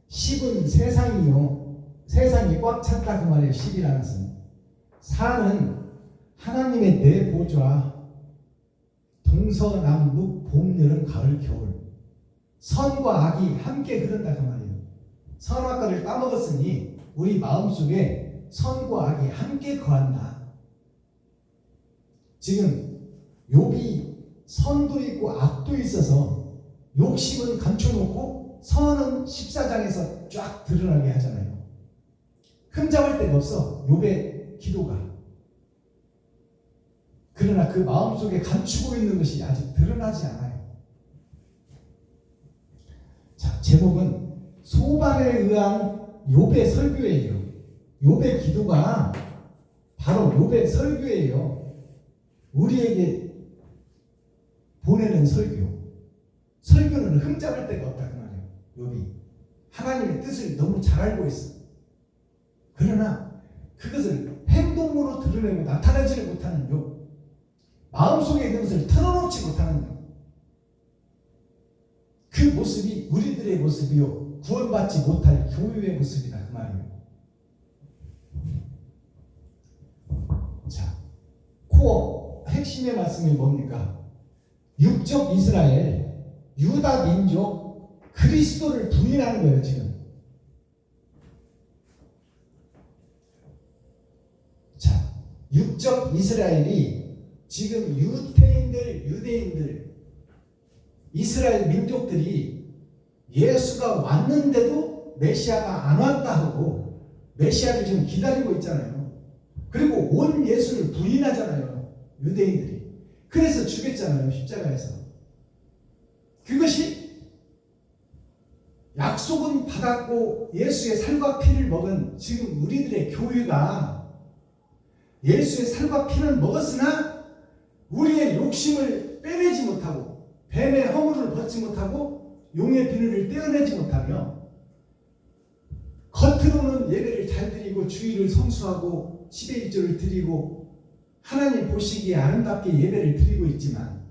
10은 세상이요 세상이 꽉 찼다 그 말이에요. 10이라는 것은 4는 하나님의 내 보좌 동서남북 봄 여름 가을 겨울 선과 악이 함께 흐른다 그 말이에요. 선악과를 따먹었으니 우리 마음속에 선과 악이 함께 거한다. 지금 욥이 선도 있고 악도 있어서 욕심은 감춰놓고 선은 14장에서 쫙 드러나게 하잖아요. 흠잡을 데가 없어 욥의 기도가. 그러나 그 마음속에 감추고 있는 것이 아직 드러나지 않아요. 자, 제목은 소발에 의한 욥의 설교예요. 욥의 기도가 바로 욥의 설교예요. 우리에게 보내는 설교. 설교는 흠잡을 데가 없다 그 말이에요. 욥이 하나님의 뜻을 너무 잘 알고 있어. 그러나 그것을 행동으로 드러내고 나타내지를 못하는 욥. 마음속에 있는 것을 털어놓지 못하는 그 모습이 우리들의 모습이요 구원받지 못할 교회의 모습이다 그 말이에요. 자, 코어 핵심의 말씀이 뭡니까? 육적 이스라엘 유다 민족 그리스도를 부인하는 거예요. 지금 자 육적 이스라엘이 지금 유대인들 이스라엘 민족들이 예수가 왔는데도 메시아가 안 왔다 하고 메시아를 지금 기다리고 있잖아요. 그리고 온 예수를 부인하잖아요. 유대인들이. 그래서 죽였잖아요. 십자가에서. 그것이 약속은 받았고 예수의 살과 피를 먹은 지금 우리들의 교회가 예수의 살과 피를 먹었으나 우리의 욕심을 빼내지 못하고 뱀의 허물을 벗지 못하고 용의 비늘을 떼어내지 못하며 겉으로는 예배를 잘 드리고 주일을 성수하고 10의 1조를 드리고 하나님 보시기에 아름답게 예배를 드리고 있지만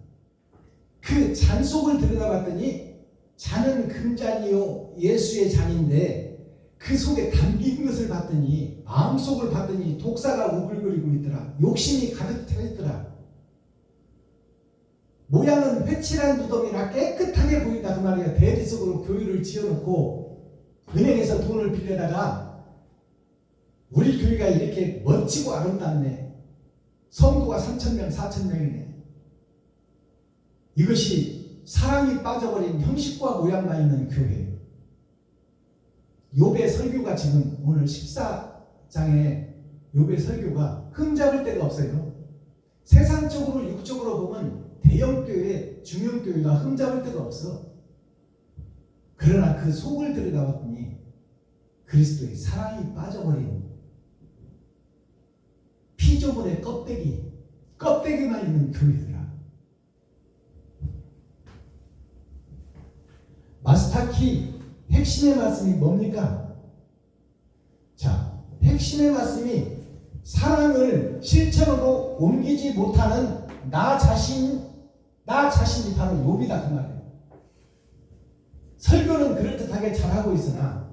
그 잔 속을 들여다봤더니 잔은 금잔이요 예수의 잔인데 그 속에 담긴 것을 봤더니 마음속을 봤더니 독사가 우글거리고 있더라. 욕심이 가득 차 있더라. 모양은 회칠한 무덤이라 깨끗하게 보인다 그 말이야. 대리석으로 교회를 지어놓고 은행에서 돈을 빌려다가 우리 교회가 이렇게 멋지고 아름답네. 성도가 3,000명 4,000명이네. 이것이 사랑이 빠져버린 형식과 모양만 있는 교회. 욥의 설교가 지금 오늘 14장에 욥의 설교가 흠잡을 데가 없어요. 세상적으로 육적으로 보면 대형교회, 중형교회가 흠잡을 데가 없어. 그러나 그 속을 들여다봤더니 그리스도의 사랑이 빠져버린 피조물의 껍데기만 있는 교회더라. 마스타키 핵심의 말씀이 뭡니까? 자, 핵심의 말씀이 사랑을 실천으로 옮기지 못하는 나 자신이 바로 욥이다 그 말이에요. 설교는 그럴듯하게 잘하고 있으나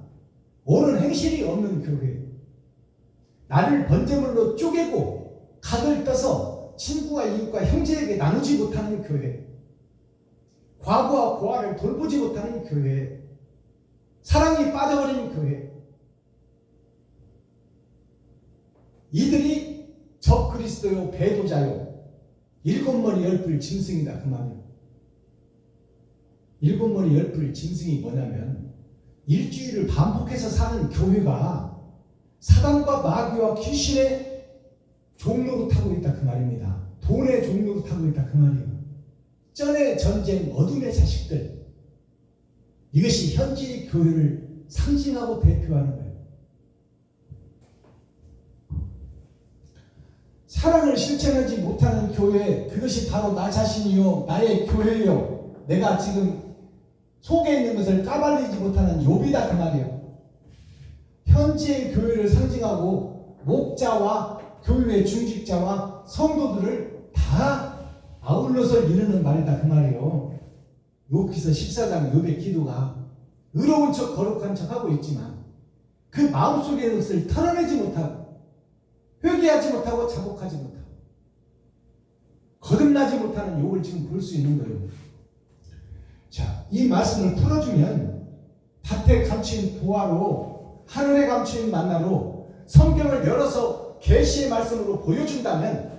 옳은 행실이 없는 교회. 나를 번제물로 쪼개고 각을 떠서 친구와 이웃과 형제에게 나누지 못하는 교회. 과부와 고아를 돌보지 못하는 교회. 사랑이 빠져버린 교회. 이들이 적그리스도요 배도자요 일곱 머리 열뿔 짐승이다 그 말이에요. 일곱 머리 열뿔 짐승이 뭐냐면 일주일을 반복해서 사는 교회가 사단과 마귀와 귀신의 종로로 타고 있다 그 말입니다. 돈의 종로로 타고 있다 그 말이에요. 쩐의 전쟁, 어둠의 자식들. 이것이 현지의 교회를 상징하고 대표하는 거예요. 사랑을 실천하지 못하는 교회, 그것이 바로 나 자신이요, 나의 교회요. 내가 지금 속에 있는 것을 까발리지 못하는 욥이다 그 말이에요. 현지의 교회를 상징하고 목자와 교회의 중직자와 성도들을 다 아울러서 이루는 말이다 그 말이에요. 욥기서 14장 욥의 기도가 의로운 척 거룩한 척 하고 있지만 그 마음속에 있는 것을 털어내지 못하고 회개하지 못하고 자복하지 못하고 거듭나지 못하는 욥을 지금 볼 수 있는 거예요. 자, 이 말씀을 풀어주면 밭에 감추인 보화로 하늘에 감추인 만나로 성경을 열어서 계시의 말씀으로 보여준다면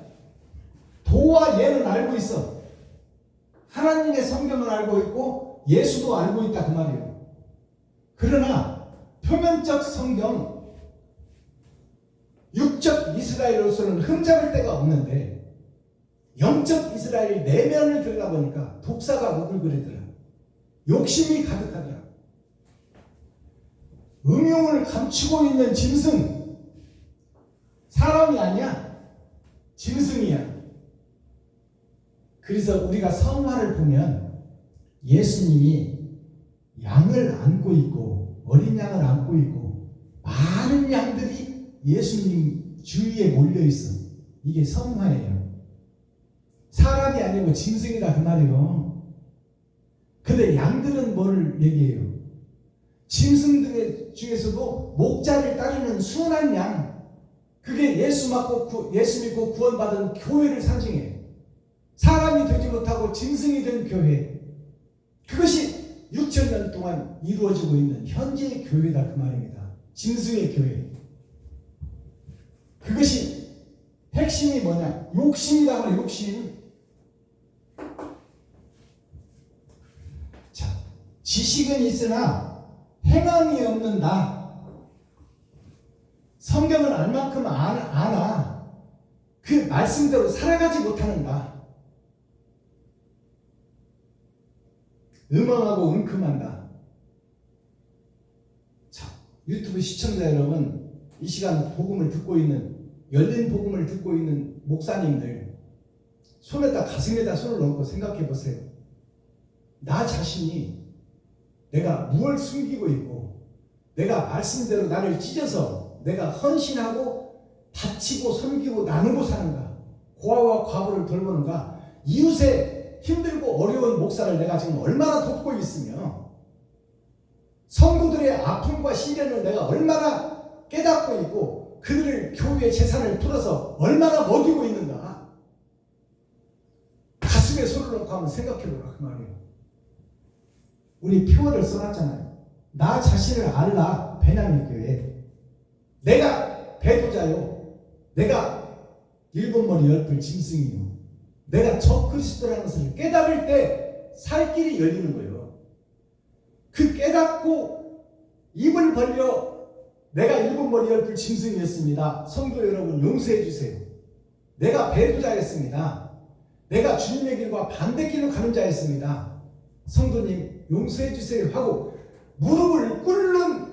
도와 예는 알고 있어. 하나님의 성경을 알고 있고 예수도 알고 있다 그 말이에요. 그러나 표면적 성경, 육적 이스라엘로서는 흠잡을 데가 없는데 영적 이스라엘 내면을 들여다보니까 독사가 오글거리더라. 욕심이 가득하더라. 음흉을 감추고 있는 짐승, 사람이 아니야, 짐승이야. 그래서 우리가 성화를 보면 예수님이 양을 안고 있고 어린 양을 안고 있고 많은 양들이 예수님 주위에 몰려 있어. 이게 성화예요. 사람이 아니고 짐승이다 그 말이에요. 근데 양들은 뭐를 얘기해요? 짐승들 중에서도 목자를 따르는 순한 양, 그게 예수 믿고 구원받은 교회를 상징해요. 사람이 되지 못하고 짐승이 된 교회, 그것이 6,000년 동안 이루어지고 있는 현재의 교회다 그 말입니다. 짐승의 교회. 그것이 핵심이 뭐냐? 욕심이다 그래. 욕심. 자, 지식은 있으나 행함이 없는 나. 성경을 알 만큼 아나 그 말씀대로 살아가지 못하는 나. 음험하고 은큼한다. 자, 유튜브 시청자 여러분, 이 시간 복음을 듣고 있는, 열린 복음을 듣고 있는 목사님들, 손에다 가슴에다 손을 얹고 생각해 보세요. 나 자신이 내가 무엇을 숨기고 있고 내가 말씀대로 나를 찢어서 내가 헌신하고 바치고 섬기고 나누고 사는가, 고아와 과부를 돌보는가, 이웃의 힘들고 어려운 목사를 내가 지금 얼마나 돕고 있으며 성도들의 아픔과 시련을 내가 얼마나 깨닫고 있고 그들을 교회의 재산을 풀어서 얼마나 먹이고 있는가. 가슴에 손을 놓고 한번 생각해보라 그 말이에요. 우리 표어를 써놨잖아요. 나 자신을 알라. 베냐민 교회. 내가 배도자요. 내가 일곱 머리 열뿔 짐승이요. 내가 적그리스도라는 것을 깨달을 때 살 길이 열리는 거예요. 그 깨닫고 입을 벌려 내가 일곱 머리 열뿔 짐승이었습니다. 성도 여러분 용서해 주세요. 내가 배도자였습니다. 내가 주님의 길과 반대길로 가는 자였습니다. 성도님 용서해 주세요 하고 무릎을 꿇는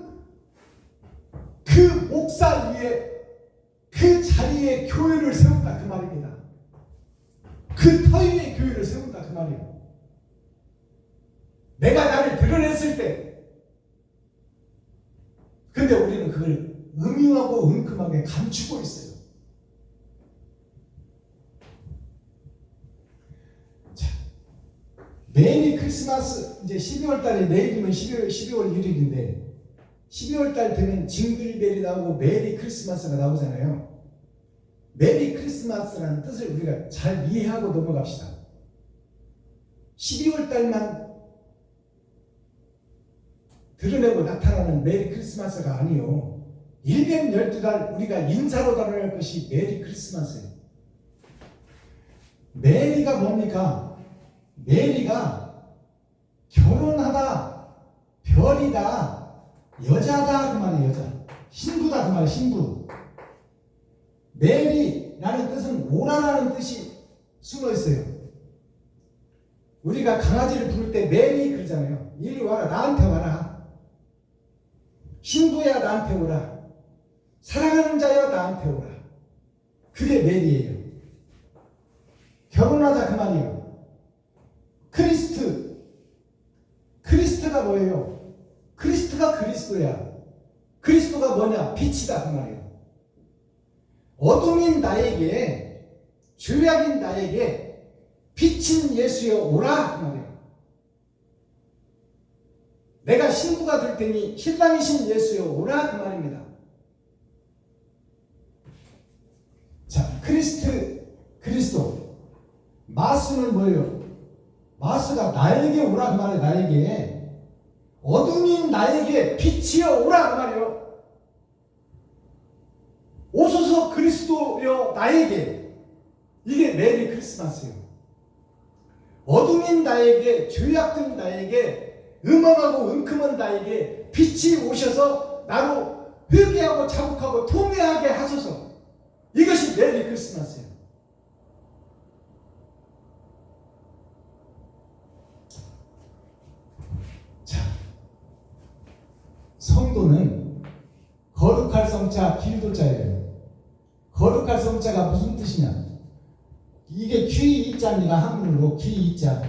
그 목사 위에 그 자리에 교회를 세운다 그 말입니다. 그 터 위에 교회를 세운다 그 말이에요. 내가 나를 드러냈을 때, 근데 우리는 그걸 음흉하고 은큼하게 감추고 있어요. 자, 메리 크리스마스, 이제 12월 달에 내일이면 12월 1일인데 12월 달 되면 징글벨이 나오고 메리 크리스마스가 나오잖아요. 메리 크리스마스라는 뜻을 우리가 잘 이해하고 넘어갑시다. 12월 달만 드러내고 나타나는 메리 크리스마스가 아니요. 1년 12달 우리가 인사로 다뤄야 할 것이 메리 크리스마스예요. 메리가 뭡니까? 메리가 결혼하다, 별이다, 여자다 그 말이에요. 여자. 신부다 그 말이에요. 신부. 메리라는 뜻은 오라라는 뜻이 숨어 있어요. 우리가 강아지를 부를 때 메리 그러잖아요. 이리 와라, 나한테 와라. 신부야, 나한테 오라. 사랑하는 자여, 나한테 오라. 그게 메리예요. 결혼하자 그 말이에요. 크리스트가 뭐예요? 크리스트가 그리스도야. 그리스도가 뭐냐? 빛이다 그 말이에요. 어둠인 나에게, 죄악인 나에게 빛인 예수여 오라 그 말이에요. 내가 신부가 될 테니 신랑이신 예수여 오라 그 말입니다. 자, 그리스도. 마스는 뭐예요? 마스가 나에게 오라 그 말이에요. 나에게. 어둠인 나에게 빛이여 오라 그 말이에요. 오소서 그리스도여 나에게. 이게 메리 크리스마스예요. 어둠인 나에게, 죄악된 나에게, 음험하고 은큼한 나에게 빛이 오셔서 나로 회개하고 자복하고 통회하게 하소서. 이것이 메리 크리스마스예요. 자, 성도는 거룩할 성자 기도자예요. 거룩할 성자가 무슨 뜻이냐? 이게 귀이자입니다. 한문으로 귀이자.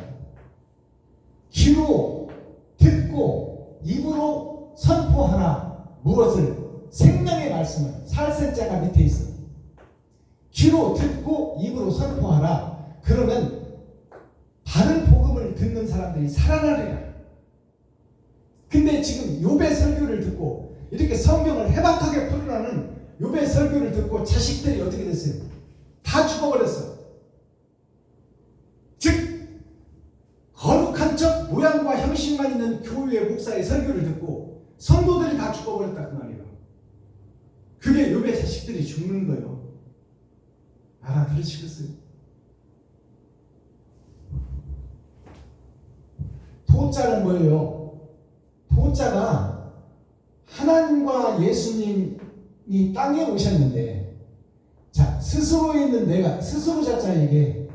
귀로 듣고 입으로 선포하라. 무엇을? 생명의 말씀을. 살생자가 밑에 있어. 귀로 듣고 입으로 선포하라. 그러면 바른 복음을 듣는 사람들이 살아나리라. 근데 지금 욥의 설교를 듣고 이렇게 성경을 해박하게 풀어나는 욥의 설교를 듣고 자식들이 어떻게 됐어요? 다 죽어버렸어. 즉 거룩한 척 모양과 형식만 있는 교회 목사의 설교를 듣고 성도들이 다 죽어버렸다 그 말이에요. 그게 욥의 자식들이 죽는 거예요. 알아들으시겠어요? 도자는 뭐예요? 도자가 하나님과 예수님이 땅에 오셨는데, 자, 스스로 있는 내가, 스스로 자자 이게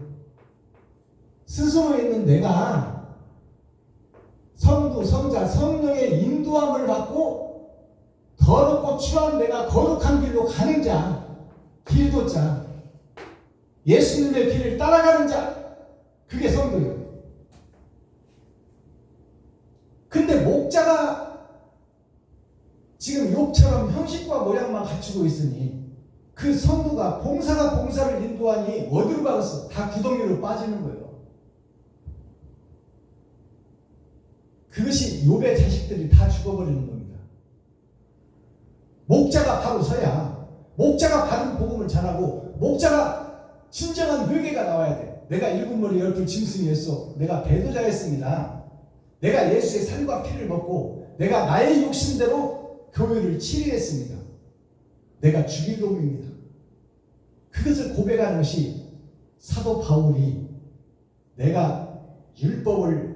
스스로 있는 내가 성부, 성자, 성령의 인도함을 받고 더럽고 추한 내가 거룩한 길로 가는 자, 길도자, 예수님의 길을 따라가는 자, 그게 성도예요. 근데 목자가 지금 욥처럼 형식과 모양만 갖추고 있으니 그 성도가 봉사가 봉사를 인도하니 어디로 가겠어? 다 구덩이로 빠지는 거예요. 그것이 욥의 자식들이 다 죽어버리는 겁니다. 목자가 바로 서야, 목자가 바른 복음을 전하고 목자가 진정한 회개가 나와야 돼. 내가 일곱 머리 열둘 짐승이었어. 내가 배도자였습니다. 내가 예수의 살과 피를 먹고 내가 나의 욕심대로 교회를 치리했습니다. 내가 주기도입니다. 그것을 고백하는 것이 사도 바울이 내가 율법을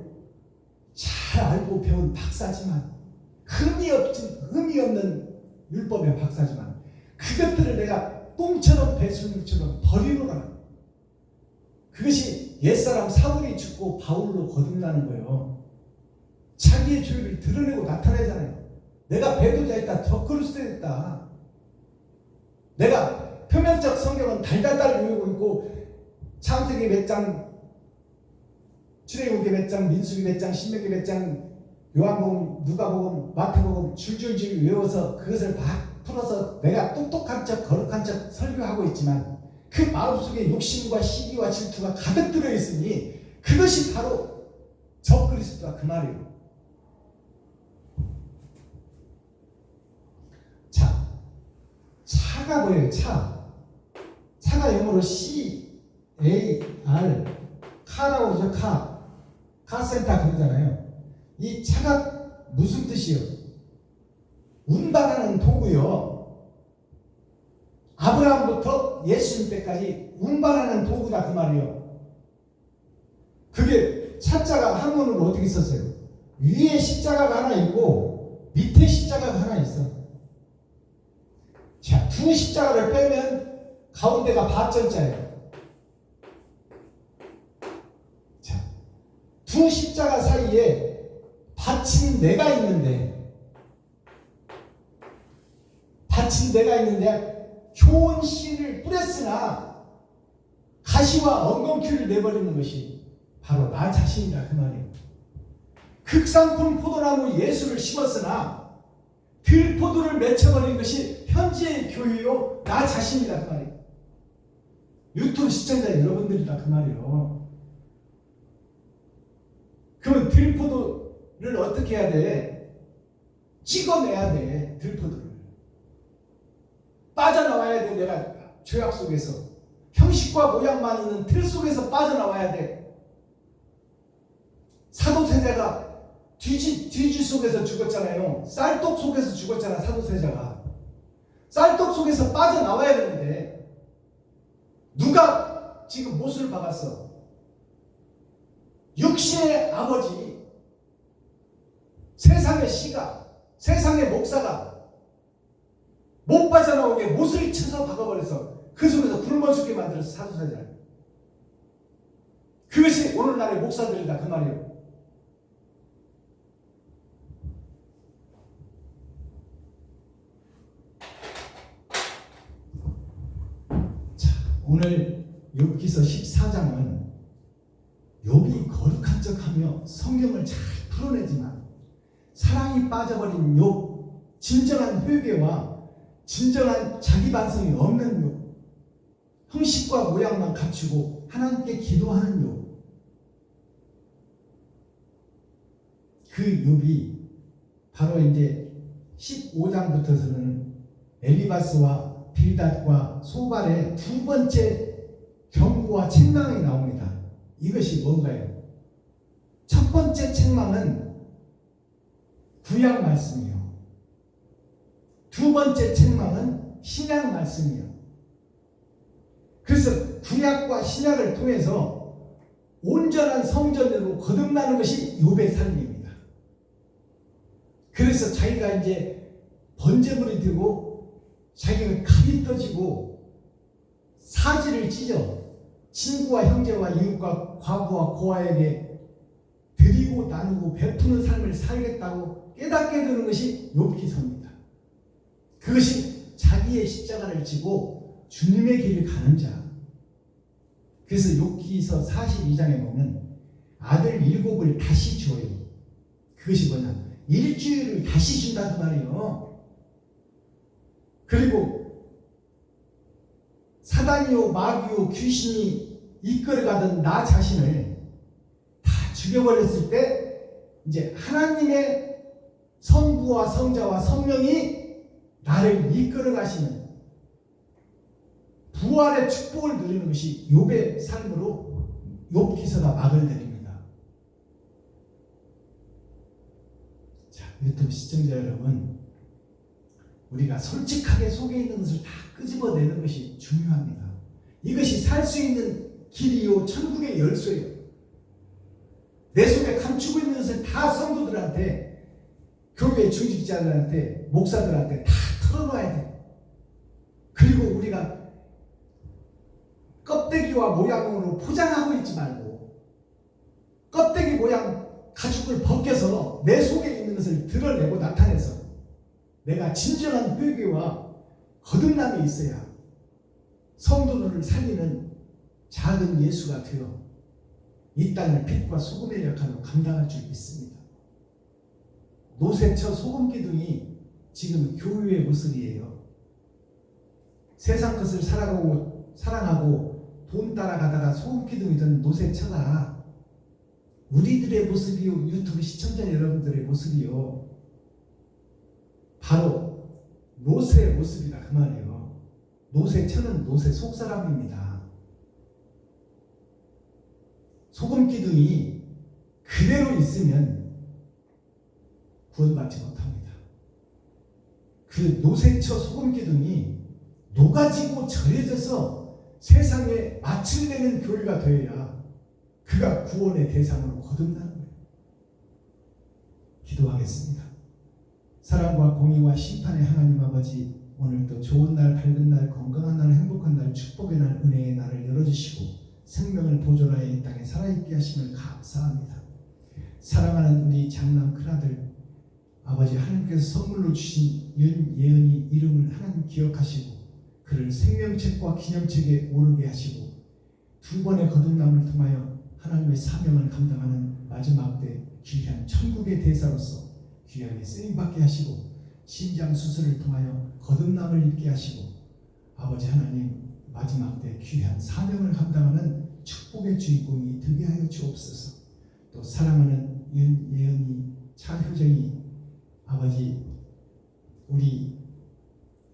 잘 알고 배운 박사지만 의미 없는 율법의 박사지만 그것들을 내가 똥처럼 배설물처럼 버리노라. 그것이 옛사람 사울이 죽고 바울로 거듭나는 거예요. 자기의 죄를 드러내고 나타내잖아요. 내가 배도자였다, 적그리스도였다. 내가 표면적 성경은 달달달 외우고 있고 창세기 몇 장, 출애굽기 몇 장, 민수기 몇 장, 신명기 몇 장, 요한복음, 누가복음, 마태복음 줄줄줄 외워서 그것을 막 풀어서 내가 똑똑한 척, 거룩한 척 설교하고 있지만 그 마음속에 욕심과 시기와 질투가 가득 들어있으니 그것이 바로 적그리스도다 그 말이에요. 차가 뭐예요? 차가 영어로 C-A-R 카라고 그러죠. 카센터 그러잖아요. 이 차가 무슨 뜻이요? 운반하는 도구요. 아브라함부터 예수님 때까지 운반하는 도구다 그 말이요. 그게 찬자가 한문으로 어떻게 썼어요? 위에 십자가가 하나 있고 밑에 십자가가 하나 있어. 자, 두 십자가를 빼면 가운데가 밭전자예요. 자, 두 십자가 사이에 받침 내가 있는데, 효온 씨를 뿌렸으나 가시와 엉겅퀴를 내버리는 것이 바로 나 자신이다 그 말이에요. 극상품 포도나무 예수를 심었으나 들포도를 맺혀버린 것이 현재의 교회요 나 자신이다 그 말이에요. 유튜브 시청자 여러분들이다 그 말이에요. 그러면 들포도를 어떻게 해야 돼? 찍어내야 돼. 들포도를 빠져나와야 돼. 내가 죄악 속에서 형식과 모양만 있는 틀 속에서 빠져나와야 돼. 사도세자가 뒤지 속에서 죽었잖아요. 쌀떡 속에서 죽었잖아. 사도세자가 쌀떡 속에서 빠져나와야 되는데 누가 지금 못을 박았어? 육신의 아버지, 세상의 씨가, 세상의 목사가 못 빠져나오게 못을 쳐서 박아버려서 그 속에서 굶어 죽게 만들어서 사도세자를. 그것이 오늘날의 목사들이다 그 말이에요. 자, 오늘 욥기서 14장은 욥이 거룩한 척하며 성경을 잘 풀어내지만 사랑이 빠져버린 욥, 진정한 회개와 진정한 자기 반성이 없는 욥, 형식과 모양만 갖추고 하나님께 기도하는 욥, 그 욥이 바로 이제 15장부터서는 엘리바스와 빌닷과 소발의 두 번째 경고와 책망이 나옵니다. 이것이 뭔가요? 첫 번째 책망은 구약 말씀이요. 두 번째 책망은 신약 말씀이요. 그래서 구약과 신약을 통해서 온전한 성전으로 거듭나는 것이 욥의 삶입니다. 그래서 자기가 이제 번제물이 되고 자기가 칼이 떠지고 사지를 찢어 친구와 형제와 이웃과 과부와 고아에게 드리고 나누고 베푸는 삶을 살겠다고 깨닫게 되는 것이 욥기서입니다. 그것이 자기의 십자가를 지고 주님의 길을 가는 자. 그래서 욥기서 42장에 보면 아들 7을 다시 주어요. 그것이 뭐냐? 일주일을 다시 준다 그 말이에요. 그리고 사단이요 마귀요 귀신이 이끌어가던 나 자신을 다 죽여버렸을 때 이제 하나님의 성부와 성자와 성령이 나를 이끌어가시는 부활의 축복을 누리는 것이 욥의 삶으로 욥기서가 막을 내립니다. 자, 유튜브 시청자 여러분, 우리가 솔직하게 속에 있는 것을 다 끄집어내는 것이 중요합니다. 이것이 살 수 있는 길이요 천국의 열쇠예요. 내 속에 감추고 있는 것을 다 성도들한테, 교회 중직자들한테, 목사들한테 다 털어놔야 돼. 그리고 우리가 껍데기와 모양으로 포장하고 있지 말고 껍데기 모양 가죽을 벗겨서 내 속에 있는 것을 드러내고 나타내서 내가 진정한 회개와 거듭남이 있어야 성도들을 살리는 작은 예수가 되어 이 땅을 빛과 소금의 역할로 감당할 줄 믿습니다. 노새처 소금기둥이 지금 교회의 모습이에요. 세상 것을 사랑하고 돈 따라가다가 소금기둥이 된 노새처가 우리들의 모습이요, 유튜브 시청자 여러분들의 모습이요, 바로 노새의 모습이다 그 말이에요. 노새처는 노새 속사람입니다. 소금기둥이 그대로 있으면 구원받지 못합니다. 그 노새처 소금기둥이 녹아지고 절여져서 세상에 마침되는 교회가 되어야 그가 구원의 대상으로 거듭나는 거예요. 기도하겠습니다. 사랑과 공의와 심판의 하나님 아버지, 오늘도 좋은 날, 밝은 날, 건강한 날, 행복한 날, 축복의 날, 은혜의 날을 열어주시고 생명을 보존하여 이 땅에 살아있게 하심을 감사합니다. 사랑하는 우리 장남 큰아들 아버지, 하나님께서 선물로 주신 윤예은이 이름을 하나님 기억하시고 그를 생명책과 기념책에 오르게 하시고 두 번의 거듭남을 통하여 하나님의 사명을 감당하는 마지막 때 귀한 천국의 대사로서 귀하게 쓰임받게 하시고 심장 수술을 통하여 거듭남을 입게 하시고 아버지 하나님 마지막 때 귀한 사명을 감당하는 축복의 주인공이 되게 하여 주옵소서. 또 사랑하는 윤예은이 차효정이 아버지 우리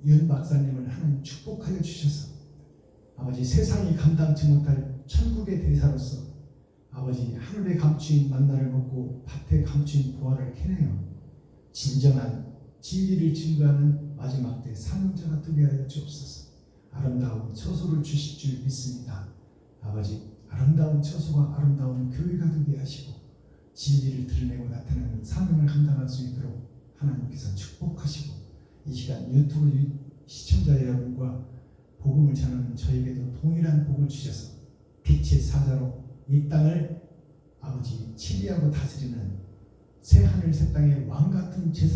윤 박사님을 하나님 축복하여 주셔서 아버지 세상이 감당치 못할 천국의 대사로서 아버지 하늘에 감추인 만나를 먹고 밭에 감추인 보화를 캐내어 진정한 진리를 증거하는 마지막 때 사명자가 되게 하여 주옵소서. 아름다운 처소를 주실 줄 믿습니다. 아버지 아름다운 처소와 아름다운 교회가 되게 하시고 진리를 드러내고 나타내는 사명을 감당할 수 있도록 하나님께서 축복하시고 이 시간 유튜브 시청자 여러분과 복음을 전하는 저에게도 동일한 복을 주셔서 빛의 사자로 이 땅을 아버지 치리하고 다스리는 새 하늘 새 땅의 왕 같은 제사